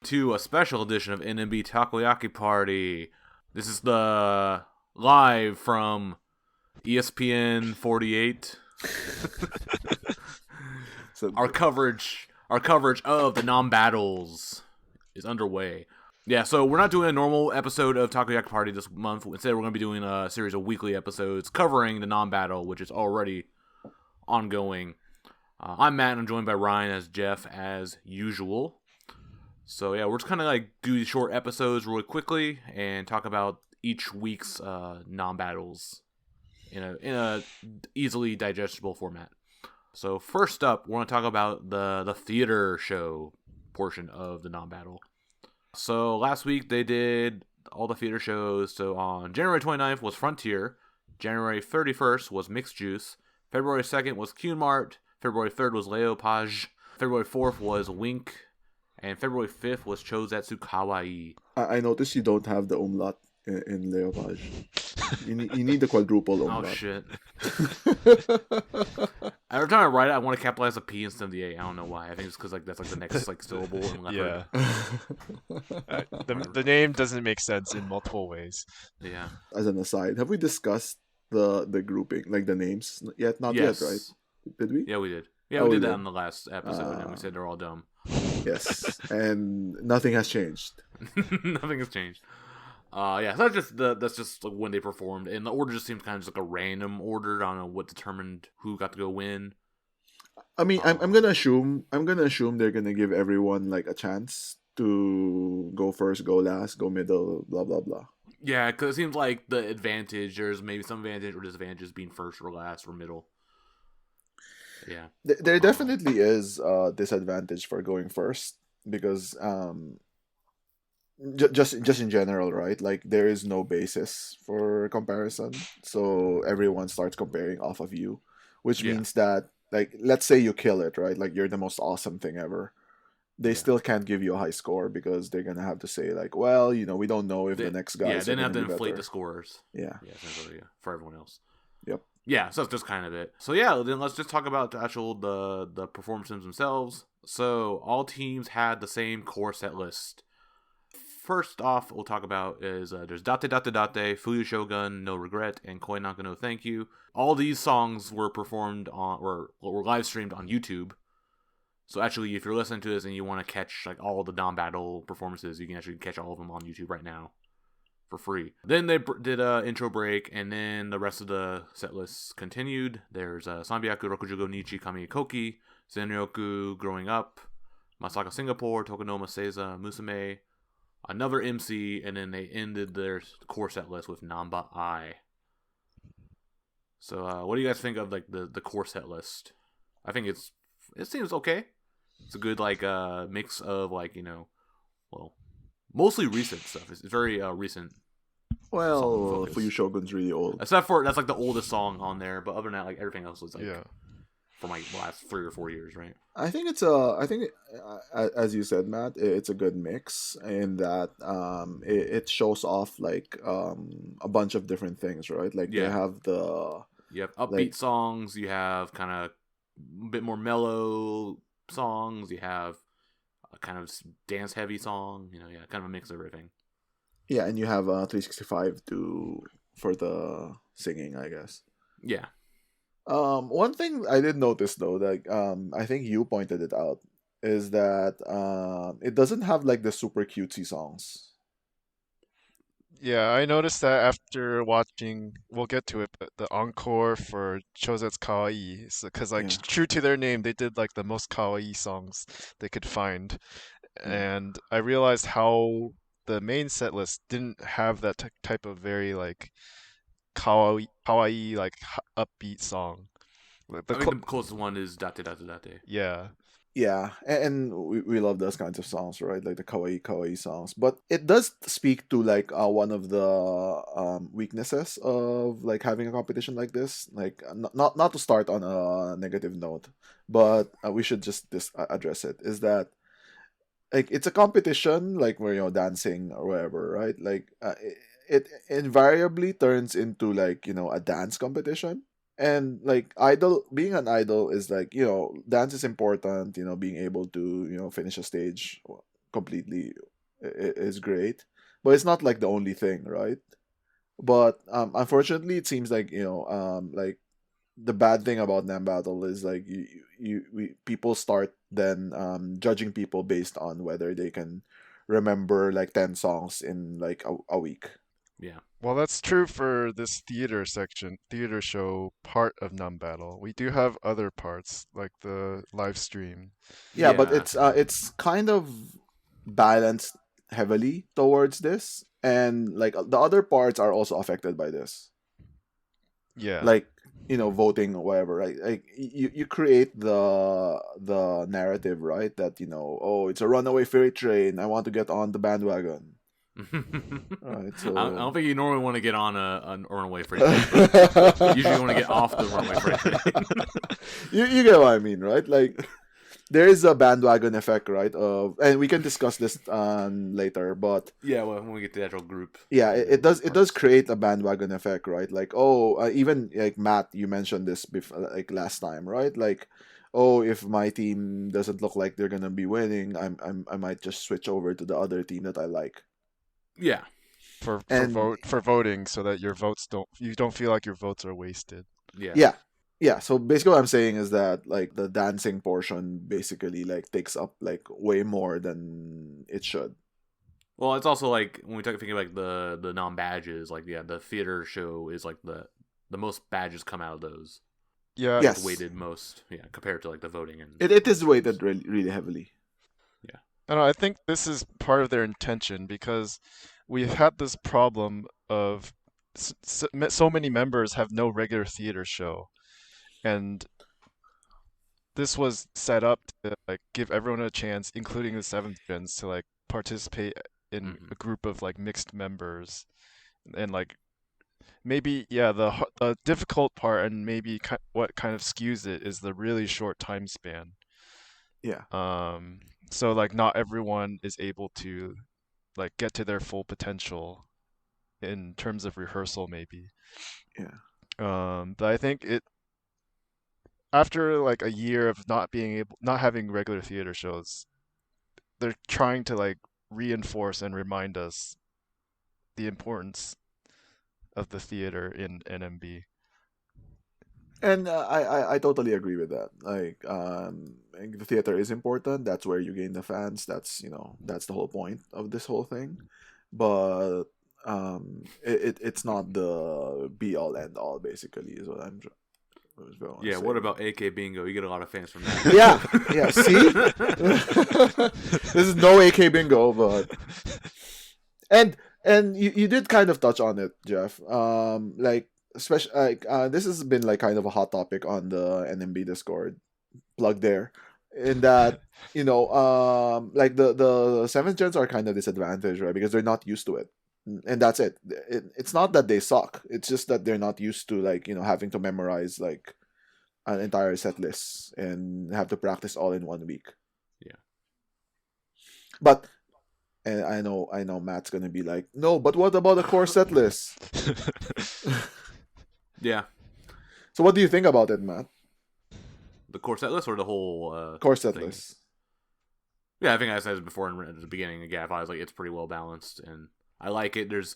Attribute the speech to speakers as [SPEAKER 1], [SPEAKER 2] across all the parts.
[SPEAKER 1] to a special edition of NMB Takoyaki Party. This is the live from ESPN 48.
[SPEAKER 2] So
[SPEAKER 1] Our coverage of the Nambattles is underway. Yeah, so we're not doing a normal episode of Takoyaki Party this month. Instead, we're going to be doing a series of weekly episodes covering the Nambattle, which is already ongoing. I'm Matt, and I'm joined by Ryan as Jeff, as usual. So yeah, we're just kind of like do these short episodes really quickly and talk about each week's non-battles in a easily digestible format. So first up, we're going to talk about the theater show portion of the non-battle. So last week they did all the theater shows. So on January 29th was Frontier, January 31st was Mixed Juice, February 2nd was Q-Mart, February 3rd was Leopage, February 4th was Wink, and February 5th was Chozetsu Kawaii.
[SPEAKER 2] I noticed you don't have the umlaut in Leopage. You need the quadruple umlaut.
[SPEAKER 1] Oh shit. Every time I write it, I want to capitalize a P instead of the A. I don't know why. I think it's because that's the next syllable in leopard.
[SPEAKER 3] Yeah. The name doesn't make sense in multiple ways.
[SPEAKER 1] Yeah.
[SPEAKER 2] As an aside, have we discussed the grouping, like the names yet? Not yet, right? Did we?
[SPEAKER 1] Yeah, we did. Yeah, we did that in the last episode, and we said they're all dumb.
[SPEAKER 2] Yes, and nothing has changed.
[SPEAKER 1] Nothing has changed. Yeah, so that's just like when they performed, and the order just seems kind of just like a random order. I don't know what determined who got to go win.
[SPEAKER 2] I mean, I'm gonna assume they're gonna give everyone like a chance to go first, go last, go middle, blah blah blah.
[SPEAKER 1] Yeah, because it seems like the advantage, there's maybe some advantage or disadvantages being first or last or middle. Yeah,
[SPEAKER 2] There definitely is a disadvantage for going first because just in general, right? Like there is no basis for comparison, so everyone starts comparing off of you, which means that like let's say you kill it, right? Like you're the most awesome thing ever. They still can't give you a high score because they're gonna have to say like, well, we don't know if the next guy.
[SPEAKER 1] Yeah, they didn't have to inflate the scores.
[SPEAKER 2] Yeah,
[SPEAKER 1] for everyone else.
[SPEAKER 2] Yep.
[SPEAKER 1] Yeah, so that's just kind of it. So yeah, then let's just talk about the performances themselves. So all teams had the same core set list. First off, we'll talk about is there's Date Date Date, Fuyu Shogun, No Regret, and Koi Naka no Thank You. All these songs were performed on or were live streamed on YouTube. So actually, if you're listening to this and you want to catch like all the non-battle performances, you can actually catch all of them on YouTube right now for free. Then they did a intro break, and then the rest of the set list continued. There's Sanbyaku Rokujugo Nichi Kami Koki, Zenryoku Growing Up, Masaka Singapore, Tokonoma Seiza Musume, another MC, and then they ended their core set list with Namba I. So what do you guys think of like the core set list? I think it seems okay. It's a good like mix of like mostly recent stuff. It's very recent.
[SPEAKER 2] Well, Fuyu Shogun's really old.
[SPEAKER 1] Except for that's like the oldest song on there, but other than that, like everything else is like from like the last 3 or 4 years, right?
[SPEAKER 2] I think as you said, Matt, it's a good mix in that it shows off like a bunch of different things, right? Like they have
[SPEAKER 1] you have upbeat songs, you have kind of a bit more mellow songs, you have a kind of dance heavy song, kind of a mix of everything.
[SPEAKER 2] Yeah, and you have 365 for the singing, I guess.
[SPEAKER 1] Yeah.
[SPEAKER 2] One thing I did notice though, like I think you pointed it out, is that it doesn't have like the super cutesy songs.
[SPEAKER 3] Yeah, I noticed that after watching, we'll get to it, but the encore for Chozetsu Kawaii, because true to their name, they did like the most kawaii songs they could find, and I realized how the main set list didn't have that type of very like kawaii like upbeat song.
[SPEAKER 1] I think the closest one is Date Date Date.
[SPEAKER 3] Yeah.
[SPEAKER 2] Yeah, and we love those kinds of songs, right? Like the kawaii songs. But it does speak to like one of the weaknesses of like having a competition like this. Like not to start on a negative note, but we should just address it. Is that like it's a competition like where dancing or whatever, right? Like it invariably turns into like a dance competition. And like being an idol is like dance is important, being able to finish a stage completely is great, but it's not like the only thing, right? But unfortunately, it seems like like the bad thing about Nambattle is like people start then judging people based on whether they can remember like 10 songs in like a week.
[SPEAKER 1] Yeah.
[SPEAKER 3] Well, that's true for this theater show part of Numbattle. We do have other parts, like the live stream.
[SPEAKER 2] Yeah, but
[SPEAKER 1] Yeah.
[SPEAKER 2] it's kind of balanced heavily towards this, and like the other parts are also affected by this.
[SPEAKER 3] Yeah.
[SPEAKER 2] Like voting or whatever, right? Like you create the narrative, right? That oh, it's a runaway freight train, I want to get on the bandwagon, right?
[SPEAKER 1] I don't
[SPEAKER 2] So
[SPEAKER 1] think you normally want to get on a runaway freight train. But usually you want to get off the runaway freight train.
[SPEAKER 2] you get what I mean, right? Like there is a bandwagon effect, right? And we can discuss this later, but
[SPEAKER 1] Yeah, well, when we get to the actual group.
[SPEAKER 2] yeah, it does create a bandwagon effect, right? Like oh, even like Matt, you mentioned this before, like last time, right? Like oh, if my team doesn't look like they're gonna be winning, I might just switch over to the other team that I like.
[SPEAKER 1] Yeah.
[SPEAKER 3] For voting, so that you don't feel like your votes are wasted.
[SPEAKER 1] Yeah.
[SPEAKER 2] Yeah, so basically what I'm saying is that like the dancing portion basically like takes up like way more than it should.
[SPEAKER 1] Well, it's also like when we think like the non-badges, like the theater show is like the most badges come out of those.
[SPEAKER 3] Yeah.
[SPEAKER 2] Yes.
[SPEAKER 1] Weighted most, compared to like the voting and
[SPEAKER 2] It is weighted really, really heavily.
[SPEAKER 1] Yeah.
[SPEAKER 3] I don't know, I think this is part of their intention, because we've had this problem of so many members have no regular theater show, and this was set up to like give everyone a chance, including the seventh gens, to like participate in a group of like mixed members, and like maybe the difficult part, and maybe what kind of skews it, is the really short time span.
[SPEAKER 2] Yeah.
[SPEAKER 3] So like not everyone is able to like get to their full potential in terms of rehearsal, maybe.
[SPEAKER 2] Yeah.
[SPEAKER 3] But I think after like a year of not having regular theater shows, they're trying to like reinforce and remind us the importance of the theater in NMB.
[SPEAKER 2] And I totally agree with that. Like the theater is important. That's where you gain the fans. That's the whole point of this whole thing. But it's not the be all end all. Basically, is what I'm.
[SPEAKER 1] Yeah, what about AK Bingo? You get a lot of fans from that.
[SPEAKER 2] Yeah. See, this is no AK Bingo, but and you did kind of touch on it, Jeff. Like especially like this has been like kind of a hot topic on the NMB Discord. Plug there, in that like the seventh gens are kind of disadvantaged, right? Because they're not used to it, and that's it. It's not that they suck. It's just that they're not used to like having to memorize like an entire set list and have to practice all in 1 week.
[SPEAKER 1] Yeah.
[SPEAKER 2] But and I know Matt's gonna be like, no, but what about the core set list?
[SPEAKER 1] Yeah.
[SPEAKER 2] So what do you think about it, Matt?
[SPEAKER 1] The core set list or the whole
[SPEAKER 2] Core set
[SPEAKER 1] thing?
[SPEAKER 2] list.
[SPEAKER 1] Yeah, I think I said it before at the beginning. Yeah, I was like, it's pretty well balanced, and I like it. There's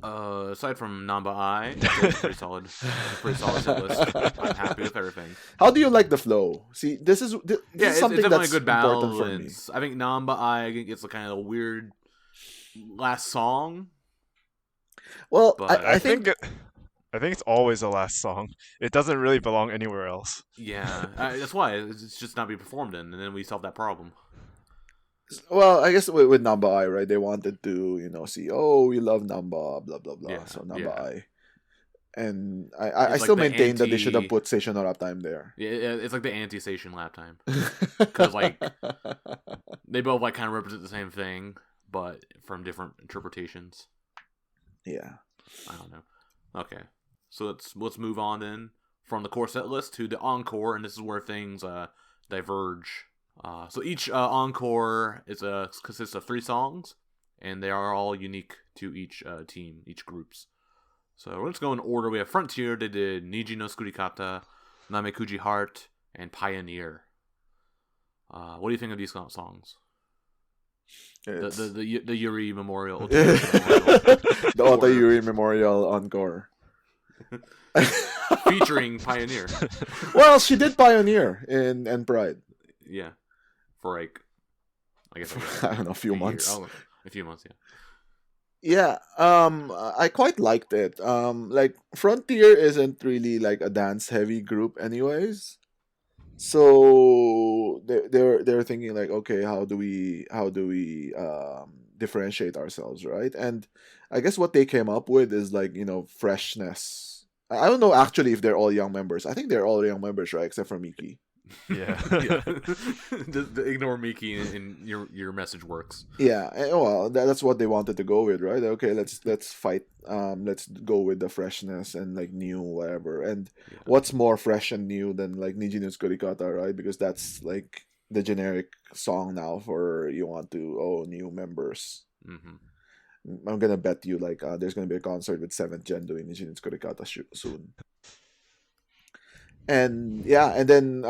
[SPEAKER 1] aside from Nambadge, it's pretty solid. It's a pretty solid set list. I'm happy with everything.
[SPEAKER 2] How do you like the flow? See, this is something
[SPEAKER 1] it's definitely
[SPEAKER 2] that's
[SPEAKER 1] a good
[SPEAKER 2] important
[SPEAKER 1] balance.
[SPEAKER 2] for me.
[SPEAKER 1] I think Nambadge gets a kind of weird last song.
[SPEAKER 2] Well,
[SPEAKER 1] But
[SPEAKER 2] I think
[SPEAKER 3] I think it's always the last song. It doesn't really belong anywhere else.
[SPEAKER 1] Yeah, that's why it's just not be performed in, and then we solve that problem.
[SPEAKER 2] well, I guess with Namba I, right? They wanted to see, oh, we love Namba, blah blah blah.
[SPEAKER 1] Yeah,
[SPEAKER 2] So Namba
[SPEAKER 1] yeah.
[SPEAKER 2] I, and I
[SPEAKER 1] It's
[SPEAKER 2] still
[SPEAKER 1] like the
[SPEAKER 2] maintain that they should have put stationary uptime there.
[SPEAKER 1] Yeah, it's like the anti-station lap time, because like they both like kind of represent the same thing, but from different interpretations.
[SPEAKER 2] Yeah.
[SPEAKER 1] I don't know. Okay, so let's move on then from the core set list to the encore, and this is where things diverge. So each encore consists of 3 songs, and they are all unique to each team, each groups. So let's go in order. We have Frontier. They did Niji no Tsukurikata, Namekuji Heart, and Pioneer. What do you think of these songs?
[SPEAKER 2] It's
[SPEAKER 1] The Yuri Memorial.
[SPEAKER 2] the Ota Yuri Memorial Encore.
[SPEAKER 1] Featuring Pioneer.
[SPEAKER 2] Well, she did Pioneer in Pride.
[SPEAKER 1] Yeah. For like, I guess
[SPEAKER 2] I don't know, a few months.
[SPEAKER 1] A few months, yeah.
[SPEAKER 2] Yeah, I quite liked it. Like Frontier isn't really like a dance heavy group, anyways. So they're thinking like, okay, how do we differentiate ourselves, right? And I guess what they came up with is like, freshness. I don't know actually if they're all young members. I think they're all young members, right? Except for Miki.
[SPEAKER 3] Yeah.
[SPEAKER 1] Yeah. Ignore Miki and your message works.
[SPEAKER 2] Yeah, well, that's what they wanted to go with, right? Okay, let's fight. Let's go with the freshness and like new whatever. And what's more fresh and new than like Niji no Tsukurikata, right? Because that's like the generic song now for you want to new members.
[SPEAKER 1] Mm-hmm.
[SPEAKER 2] I'm gonna bet you like there's gonna be a concert with 7th Gen doing Niji no Tsukurikata soon. And yeah, and then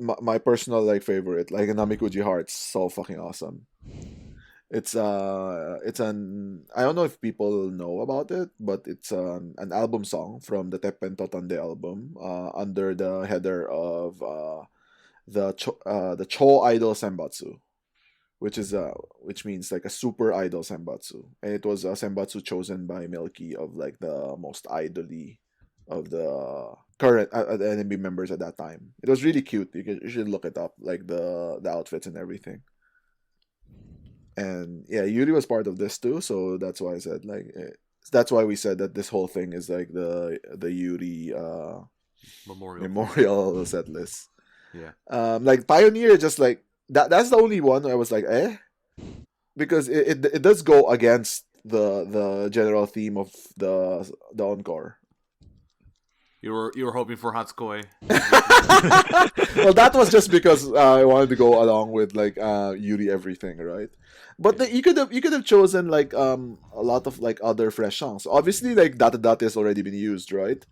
[SPEAKER 2] my personal like favorite, like Namikuji Hearts, so fucking awesome. It's an I don't know if people know about it, but it's an album song from the Teppen Totande album, under the header of the Cho Idol Senbatsu, which means like a super idol Senbatsu, and it was a Senbatsu chosen by Milky of like the most idol-y of the current the NMB members at that time. It was really cute. You should look it up, like the outfits and everything. And yeah, Yuri was part of this too, so that's why I said like that's why we said that this whole thing is like the Yuri memorial set list.
[SPEAKER 1] Yeah.
[SPEAKER 2] Like Pioneer, just like that's the only one I was like because it does go against the general theme of the encore.
[SPEAKER 1] You were hoping for Hatsukoi.
[SPEAKER 2] Well, that was just because I wanted to go along with like Yuri everything, right? But you could have chosen like a lot of like other fresh songs. Obviously, like Data Data has already been used, right?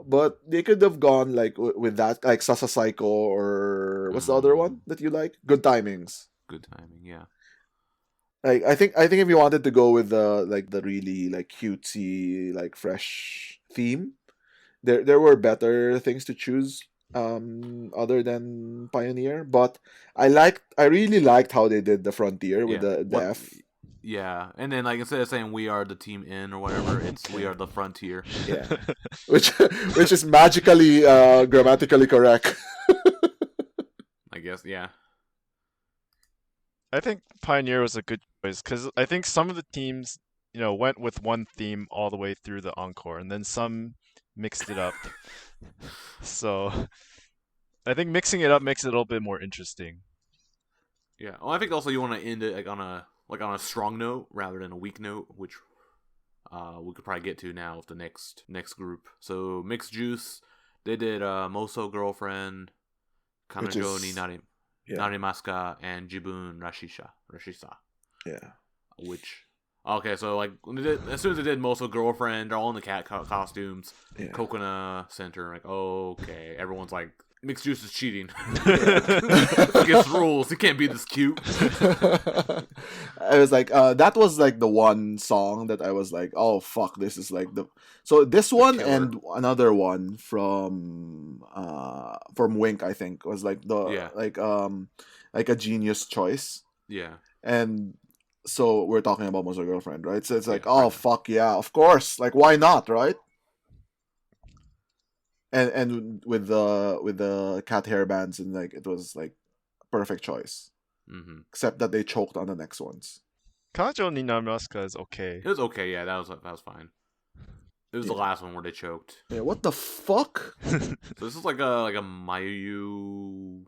[SPEAKER 2] But they could have gone like with that, like Sasa Psycho, or what's the other one that you like? Good Timings.
[SPEAKER 1] Good Timing, yeah.
[SPEAKER 2] Like I think if you wanted to go with the really like cutesy like fresh theme, there were better things to choose other than Pioneer. But I really liked how they did the Frontier with the F.
[SPEAKER 1] Yeah, and then like instead of saying we are the team in or whatever, it's we are the Frontier.
[SPEAKER 2] Yeah, which is magically grammatically correct.
[SPEAKER 1] I guess, yeah.
[SPEAKER 3] I think Pioneer was a good choice because I think some of the teams, went with one theme all the way through the encore, and then some mixed it up. So I think mixing it up makes it a little bit more interesting.
[SPEAKER 1] Yeah. Well, I think also you want to end it like on a strong note rather than a weak note, which we could probably get to now with the next group. So Mixed Juice, they did Moso Girlfriend, Kanojo ni Narimaska, and Jibun Rashisa.
[SPEAKER 2] Yeah.
[SPEAKER 1] Which okay, so like as soon as they did Moso Girlfriend, they're all in the cat costumes. Yeah. Kokona Center, like okay, everyone's like Mixed Juice is cheating. Against rules, he can't be this cute.
[SPEAKER 2] I was like, that was like the one song that I was like, oh fuck, this is like this one and another one from Wink, I think, was like like a genius choice.
[SPEAKER 1] Yeah.
[SPEAKER 2] And so we're talking about Mozo Girlfriend, right? So it's like, oh fuck yeah, of course, like why not, right? And with the cat hair bands, and like it was like perfect choice.
[SPEAKER 1] Mm-hmm.
[SPEAKER 2] Except that they choked on the next ones.
[SPEAKER 3] Kanojo ni Narimaska is okay.
[SPEAKER 1] It was okay, yeah, that was fine. It was the last one where they choked.
[SPEAKER 2] Yeah, what the fuck?
[SPEAKER 1] So this is like a Mayu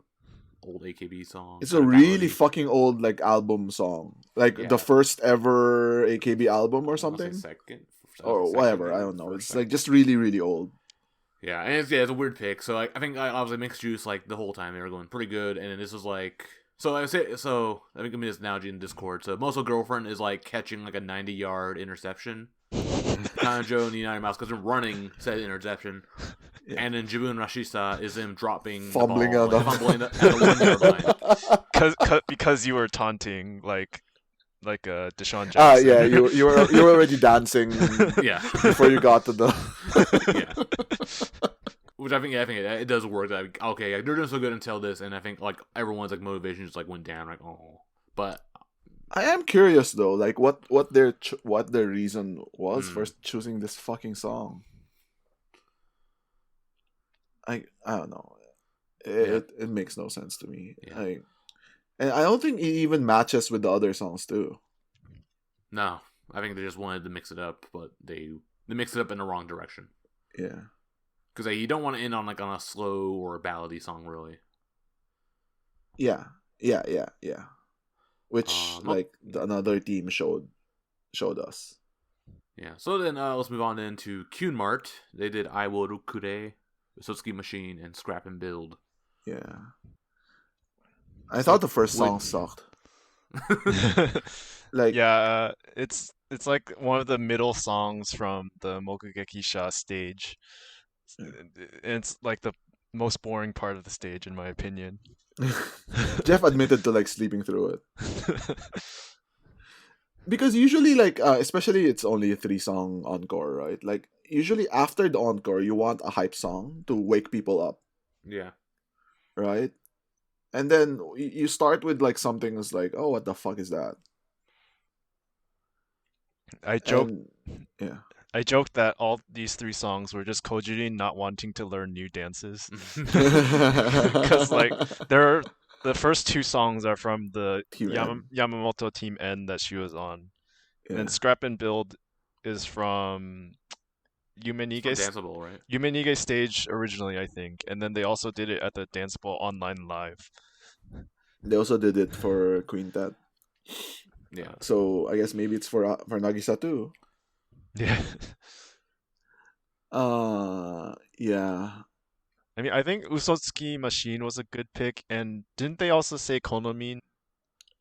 [SPEAKER 1] old AKB song.
[SPEAKER 2] It's a really fucking old like album song, like the first ever AKB album or something.
[SPEAKER 1] Second
[SPEAKER 2] or whatever, I don't know. It's like just really really old.
[SPEAKER 1] Yeah, and it's a weird pick. So I think I was like Mixed Juice like the whole time they were going pretty good, and then this was like I think give me this analogy in Discord. So Moso Girlfriend is like catching like a 90-yard interception. Kanojo ni Narimasu because they're running said interception. Yeah. And then Jibun Rashisa is him fumbling
[SPEAKER 2] at
[SPEAKER 1] the 1 yard line.
[SPEAKER 3] Because you were taunting like like Deshaun
[SPEAKER 2] Ah,
[SPEAKER 3] Jackson.
[SPEAKER 2] yeah, you were already dancing
[SPEAKER 1] Yeah.
[SPEAKER 2] before you got to the.
[SPEAKER 1] Yeah. Which I think it does work. Like, okay, they're doing so good until this, and I think like everyone's like motivation just like went down. Like, oh, but
[SPEAKER 2] I am curious though, like what their reason was for choosing this fucking song. I don't know. It makes no sense to me.
[SPEAKER 1] Yeah.
[SPEAKER 2] And I don't think it even matches with the other songs too.
[SPEAKER 1] No, I think they just wanted to mix it up, but they mixed it up in the wrong direction.
[SPEAKER 2] Yeah.
[SPEAKER 1] Because you don't want to end on like on a slow or a ballady song, really.
[SPEAKER 2] Yeah. Which another team showed us.
[SPEAKER 1] Yeah. So then let's move on then to Kyunmart. They did I Will Rukure, Usotsuki Machine, and Scrap and Build.
[SPEAKER 2] Yeah. I thought the first song sucked. Like,
[SPEAKER 3] yeah, it's like one of the middle songs from the Mokugekisha stage. And it's like the most boring part of the stage, in my opinion.
[SPEAKER 2] Jeff admitted to like sleeping through it. Because usually, like, especially it's only a 3-song encore, right? Like, usually after the encore, you want a hype song to wake people up.
[SPEAKER 1] Yeah.
[SPEAKER 2] Right? And then you start with like something that's like, oh, what the fuck is that?
[SPEAKER 3] I joked that all these 3 songs were just Kojiri not wanting to learn new dances. Because like the first 2 songs are from the Yamamoto Team N that she was on. Yeah. And Scrap and Build is from
[SPEAKER 1] Danceable, right?
[SPEAKER 3] Yumenige stage originally, I think, and then they also did it at the Danceable Online Live.
[SPEAKER 2] They also did it for Quintet.
[SPEAKER 1] Yeah.
[SPEAKER 2] So I guess maybe it's for Nagisa too.
[SPEAKER 3] Yeah.
[SPEAKER 2] Yeah.
[SPEAKER 3] I mean, I think Usotsuki Machine was a good pick, and didn't they also say Konomin?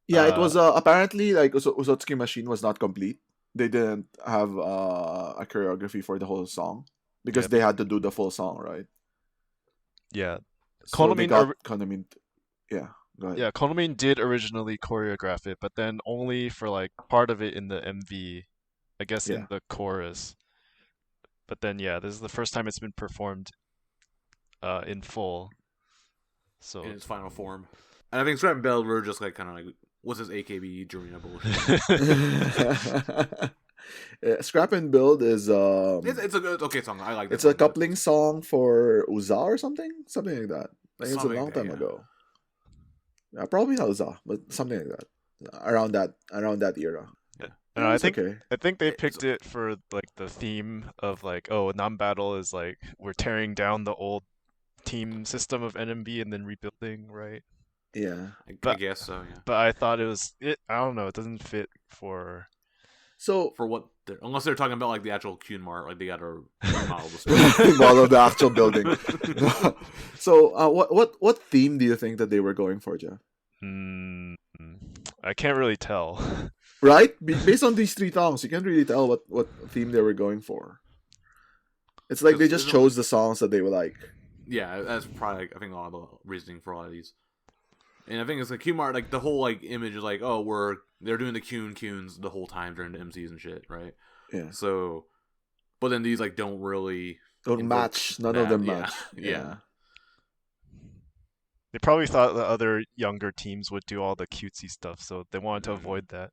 [SPEAKER 2] Yeah, it was apparently like Usotsuki Machine was not complete. They didn't have a choreography for the whole song because they had to do the full song, right?
[SPEAKER 3] Yeah.
[SPEAKER 2] So they got Konomin. Yeah, go ahead.
[SPEAKER 3] Yeah, Konomin did originally choreograph it, but then only for like part of it in the MV, I guess in the chorus. But then this is the first time it's been performed in full. So
[SPEAKER 1] in its final form. And I think Scrap and Build were just like kind of like, what's this AKB Jurina bullshit?
[SPEAKER 2] Scrap and Build is
[SPEAKER 1] it's a good okay song. I like it.
[SPEAKER 2] It's a coupling song for Uza or something like that. Like it's a long time ago. Yeah, probably not Uza, but something like that. Around that era.
[SPEAKER 3] Yeah. And I think they picked it for like the theme of like, oh, Nambattle is like we're tearing down the old team system of NMB and then rebuilding, right?
[SPEAKER 2] Yeah.
[SPEAKER 1] I guess so, yeah.
[SPEAKER 3] But I thought I don't know, it doesn't fit for
[SPEAKER 1] what unless they're talking about like the actual Kyunmart, like they got to remodel
[SPEAKER 2] the actual building. So what theme do you think that they were going for, Jeff?
[SPEAKER 3] I can't really tell.
[SPEAKER 2] Right? Based on these 3 songs, you can't really tell what theme they were going for. It's like they just chose the songs that they were like.
[SPEAKER 1] Yeah, that's probably I think a lot of the reasoning for a lot of these. And I think it's like Kyunmart, like the whole like image is like, oh, they're doing the Kyuns the whole time during the MCs and shit, right?
[SPEAKER 2] Yeah.
[SPEAKER 1] So, but then these like don't
[SPEAKER 2] match. None of them match.
[SPEAKER 1] Yeah.
[SPEAKER 3] They probably thought the other younger teams would do all the cutesy stuff, so they wanted to avoid that.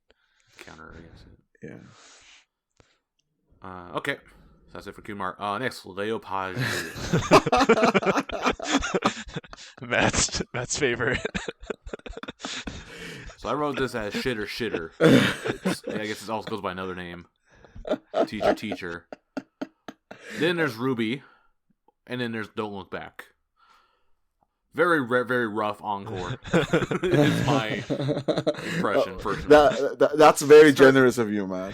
[SPEAKER 1] Counter, I guess.
[SPEAKER 2] Yeah.
[SPEAKER 1] Okay. So that's it for Kyunmart. Next, Leopage.
[SPEAKER 3] Matt's favorite.
[SPEAKER 1] So I wrote this as shitter. I guess it also goes by another name. Teacher. Then there's Ruby, and then there's Don't Look Back. Very, very rough encore. Is my impression, personally.
[SPEAKER 2] That's very generous of you, man.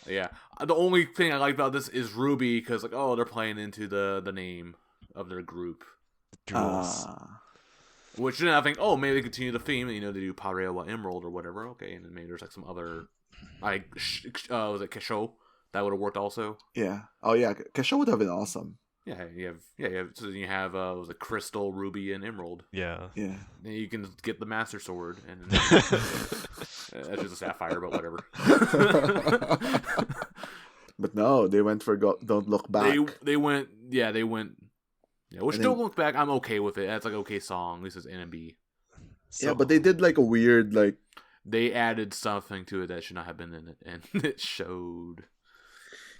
[SPEAKER 1] Yeah. The only thing I like about this is Ruby, because like, they're playing into the name of their group. Which then I think, maybe they continue the theme. They do Parewa Emerald or whatever. Okay, and then maybe there's like some other, was it Kesho? That would have worked also.
[SPEAKER 2] Yeah. Oh yeah, Kesho would have been awesome.
[SPEAKER 1] So you have was it Crystal, Ruby, and Emerald.
[SPEAKER 3] Yeah.
[SPEAKER 2] Yeah.
[SPEAKER 1] And you can get the Master Sword, and that's just a Sapphire, but whatever.
[SPEAKER 2] But no, they went for Don't Look Back.
[SPEAKER 1] They went. Yeah, which
[SPEAKER 2] And
[SPEAKER 1] Don't
[SPEAKER 2] then-
[SPEAKER 1] Look Back, I'm okay with it. That's like okay song. At least it's NMB.
[SPEAKER 2] Yeah, but they did like a weird like.
[SPEAKER 1] They added something to it that should not have been in it, and it showed.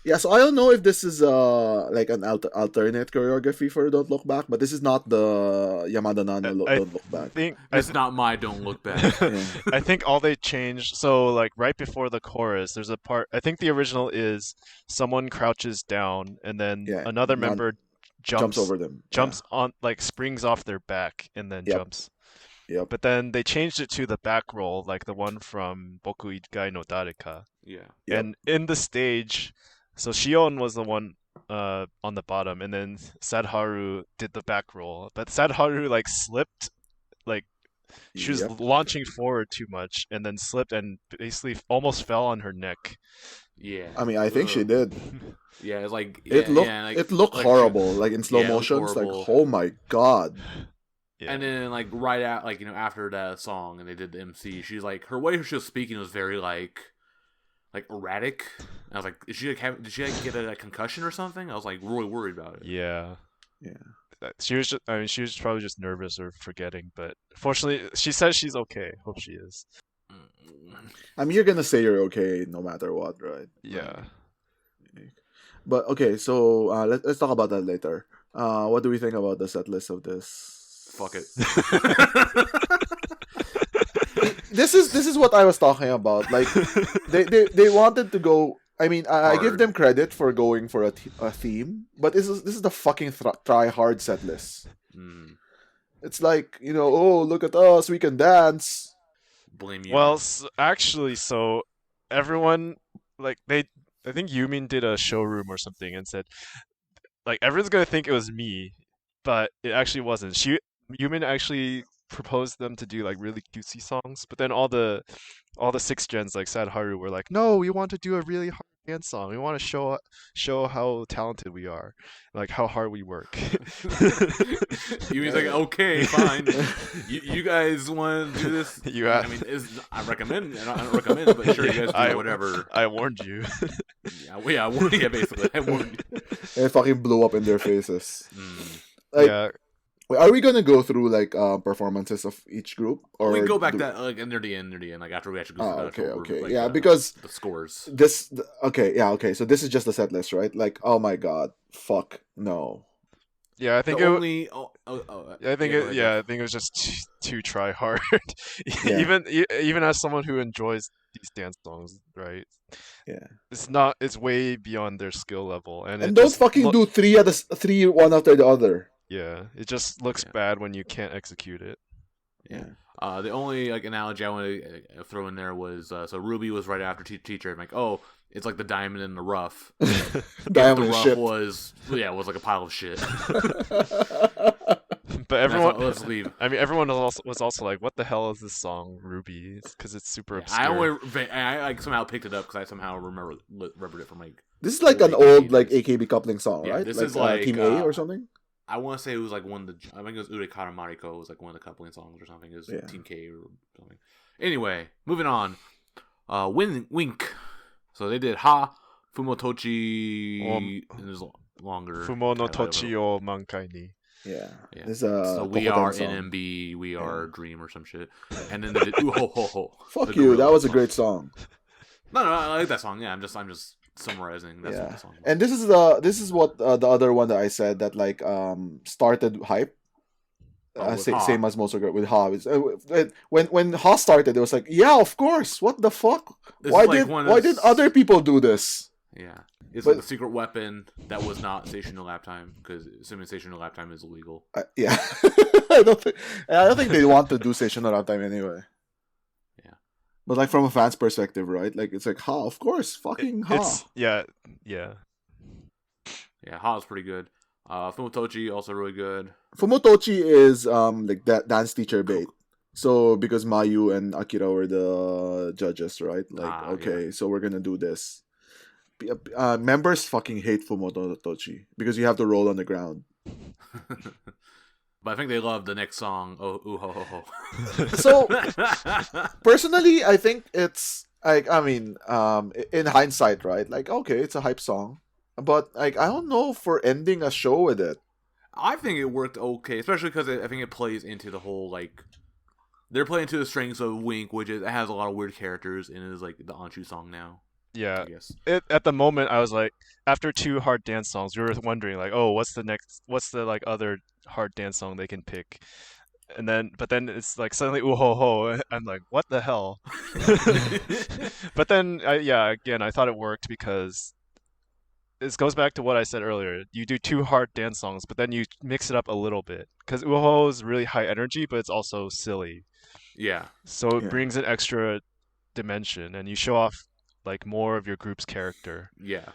[SPEAKER 2] Yeah, so I don't know if this is like an alternate choreography for Don't Look Back, but this is not the Yamada Nano Don't Look Back.
[SPEAKER 1] It's not my Don't Look Back.
[SPEAKER 2] Yeah.
[SPEAKER 3] I think all they changed. So like right before the chorus, there's a part. I think the original is someone crouches down and then another member jumps
[SPEAKER 2] over them.
[SPEAKER 3] Jumps on, like springs off their back and then jumps.
[SPEAKER 2] Yep.
[SPEAKER 3] But then they changed it to the back roll, like the one from Boku Igai no Dareka.
[SPEAKER 1] Yeah.
[SPEAKER 2] Yep.
[SPEAKER 3] And in the stage, so Shion was the one on the bottom, and then Sadharu did the back roll. But Sadharu like slipped, like she was launching forward too much, and then slipped and basically almost fell on her neck.
[SPEAKER 1] Yeah.
[SPEAKER 2] I mean, I think she did.
[SPEAKER 1] Yeah, it's like
[SPEAKER 2] it looked horrible, like in slow motion. It's like, oh my god.
[SPEAKER 1] Yeah. And then like right at like after that song and they did the MC, she's like her way she was speaking was very like erratic. And I was like, did she get a concussion or something? I was like really worried about it.
[SPEAKER 3] Yeah.
[SPEAKER 2] Yeah.
[SPEAKER 3] She was she was probably just nervous or forgetting, but fortunately she says she's okay. Hope she is.
[SPEAKER 2] I mean, you're gonna say you're okay no matter what, right?
[SPEAKER 3] Yeah.
[SPEAKER 2] But okay, so let's talk about that later. What do we think about the set list of this?
[SPEAKER 1] Fuck it.
[SPEAKER 2] This is what I was talking about. Like they wanted to go. I mean, I give them credit for going for a theme, but this is the fucking try hard set list.
[SPEAKER 1] Mm.
[SPEAKER 2] It's like, oh, look at us, we can dance.
[SPEAKER 1] Blame you.
[SPEAKER 3] Well, actually, so everyone I think Yumin did a showroom or something and said like everyone's gonna think it was me, but it actually wasn't. Yumin actually proposed them to do like really cutesy songs, but then all the 6 gens like Sadharu were like, no, we want to do a really hard dance song. We want to show how talented we are, like how hard we work.
[SPEAKER 1] Yumi's like, okay, fine. you guys want to do this?
[SPEAKER 3] I
[SPEAKER 1] mean, I recommend. I don't recommend it, but sure, you guys do whatever.
[SPEAKER 3] I warned you.
[SPEAKER 1] Yeah, basically, I warned you.
[SPEAKER 2] It fucking blew up in their faces.
[SPEAKER 3] Yeah.
[SPEAKER 2] Wait, are we gonna go through like performances of each group, or
[SPEAKER 1] we can go back that like near the end, like after we actually go through
[SPEAKER 2] okay,
[SPEAKER 1] like,
[SPEAKER 2] yeah, because
[SPEAKER 1] the scores.
[SPEAKER 2] Okay, so this is just the set list, right? Like, oh my god, fuck, no.
[SPEAKER 3] Yeah, I think I think it was just too try hard.
[SPEAKER 2] Yeah.
[SPEAKER 3] even as someone who enjoys these dance songs, right?
[SPEAKER 2] Yeah.
[SPEAKER 3] It's way beyond their skill level, and
[SPEAKER 2] don't fucking do three one after the other.
[SPEAKER 3] Yeah, it just looks bad when you can't execute it.
[SPEAKER 1] Yeah. The only like analogy I want to throw in there was so Ruby was right after teacher. I'm like, oh, it's like the diamond in the rough.
[SPEAKER 2] Diamond
[SPEAKER 1] the rough
[SPEAKER 2] shit.
[SPEAKER 1] was like a pile of shit.
[SPEAKER 3] But everyone,
[SPEAKER 1] let's leave.
[SPEAKER 3] I mean, everyone was also like, "What the hell is this song, Ruby?" Because it's super obscure.
[SPEAKER 1] I like somehow picked it up because I somehow remembered it from like.
[SPEAKER 2] This is like an old like AKB coupling song, right?
[SPEAKER 1] This
[SPEAKER 2] like,
[SPEAKER 1] is like
[SPEAKER 2] Team A or something.
[SPEAKER 1] I want to say it was like one of the. I think it was Urekara Mariko was like one of the coupling songs or something. It was Team K or something. Anyway, moving on. Wink. So they did Ha, Fumotochi. It was longer.
[SPEAKER 3] Fumo no Tochi o Mankai ni.
[SPEAKER 2] Yeah.
[SPEAKER 1] This so we are NMB, we are Dream or some shit. And then they did Ooh Ho Ho Ho.
[SPEAKER 2] Fuck you, that was a great song.
[SPEAKER 1] No, I like that song. Yeah, I'm just summarizing. That's what the song was.
[SPEAKER 2] And this is what the other one that I said that like started hype. Same as most of it with Ha. When Ha started, it was like, yeah, of course. What the fuck? Why did other people do this?
[SPEAKER 1] Yeah, it's like a secret weapon that was not Station No Lap Time because assuming Station No Lap Time is illegal.
[SPEAKER 2] Yeah, I don't think they want to do Station No Lap Time anyway.
[SPEAKER 1] Yeah,
[SPEAKER 2] but like from a fan's perspective, right? Like it's like Ha, of course, fucking Ha.
[SPEAKER 3] Yeah.
[SPEAKER 1] Ha is pretty good. Fumotochi also really good.
[SPEAKER 2] Fumotochi is like that dance teacher bait. So because Mayu and Akira were the judges, right? Like so we're gonna do this. members fucking hate Fumoto Tochi because you have to roll on the ground.
[SPEAKER 1] But I think they love the next song. Oh, ooh, ho, ho, ho.
[SPEAKER 2] So personally, I think it's like, I mean, in hindsight, right? Like, okay, it's a hype song, but like, I don't know for ending a show with it.
[SPEAKER 1] I think it worked okay, especially because I think it plays into the whole, like, they're playing to the strengths of Wink, which it has a lot of weird characters, and it is like the Anshu song now.
[SPEAKER 3] Yeah.
[SPEAKER 1] I guess.
[SPEAKER 3] At the moment, I was like, after 2 hard dance songs, we were wondering like, oh, what's the like other hard dance song they can pick? But then it's like suddenly ooh ho ho. I'm like, what the hell? But then, again, I thought it worked because this goes back to what I said earlier. You do 2 hard dance songs, but then you mix it up a little bit because ooh ho ho is really high energy, but it's also silly.
[SPEAKER 1] Yeah.
[SPEAKER 3] So it
[SPEAKER 2] Yeah.
[SPEAKER 3] brings an extra dimension, and you show off like more of your group's character.
[SPEAKER 1] Yeah.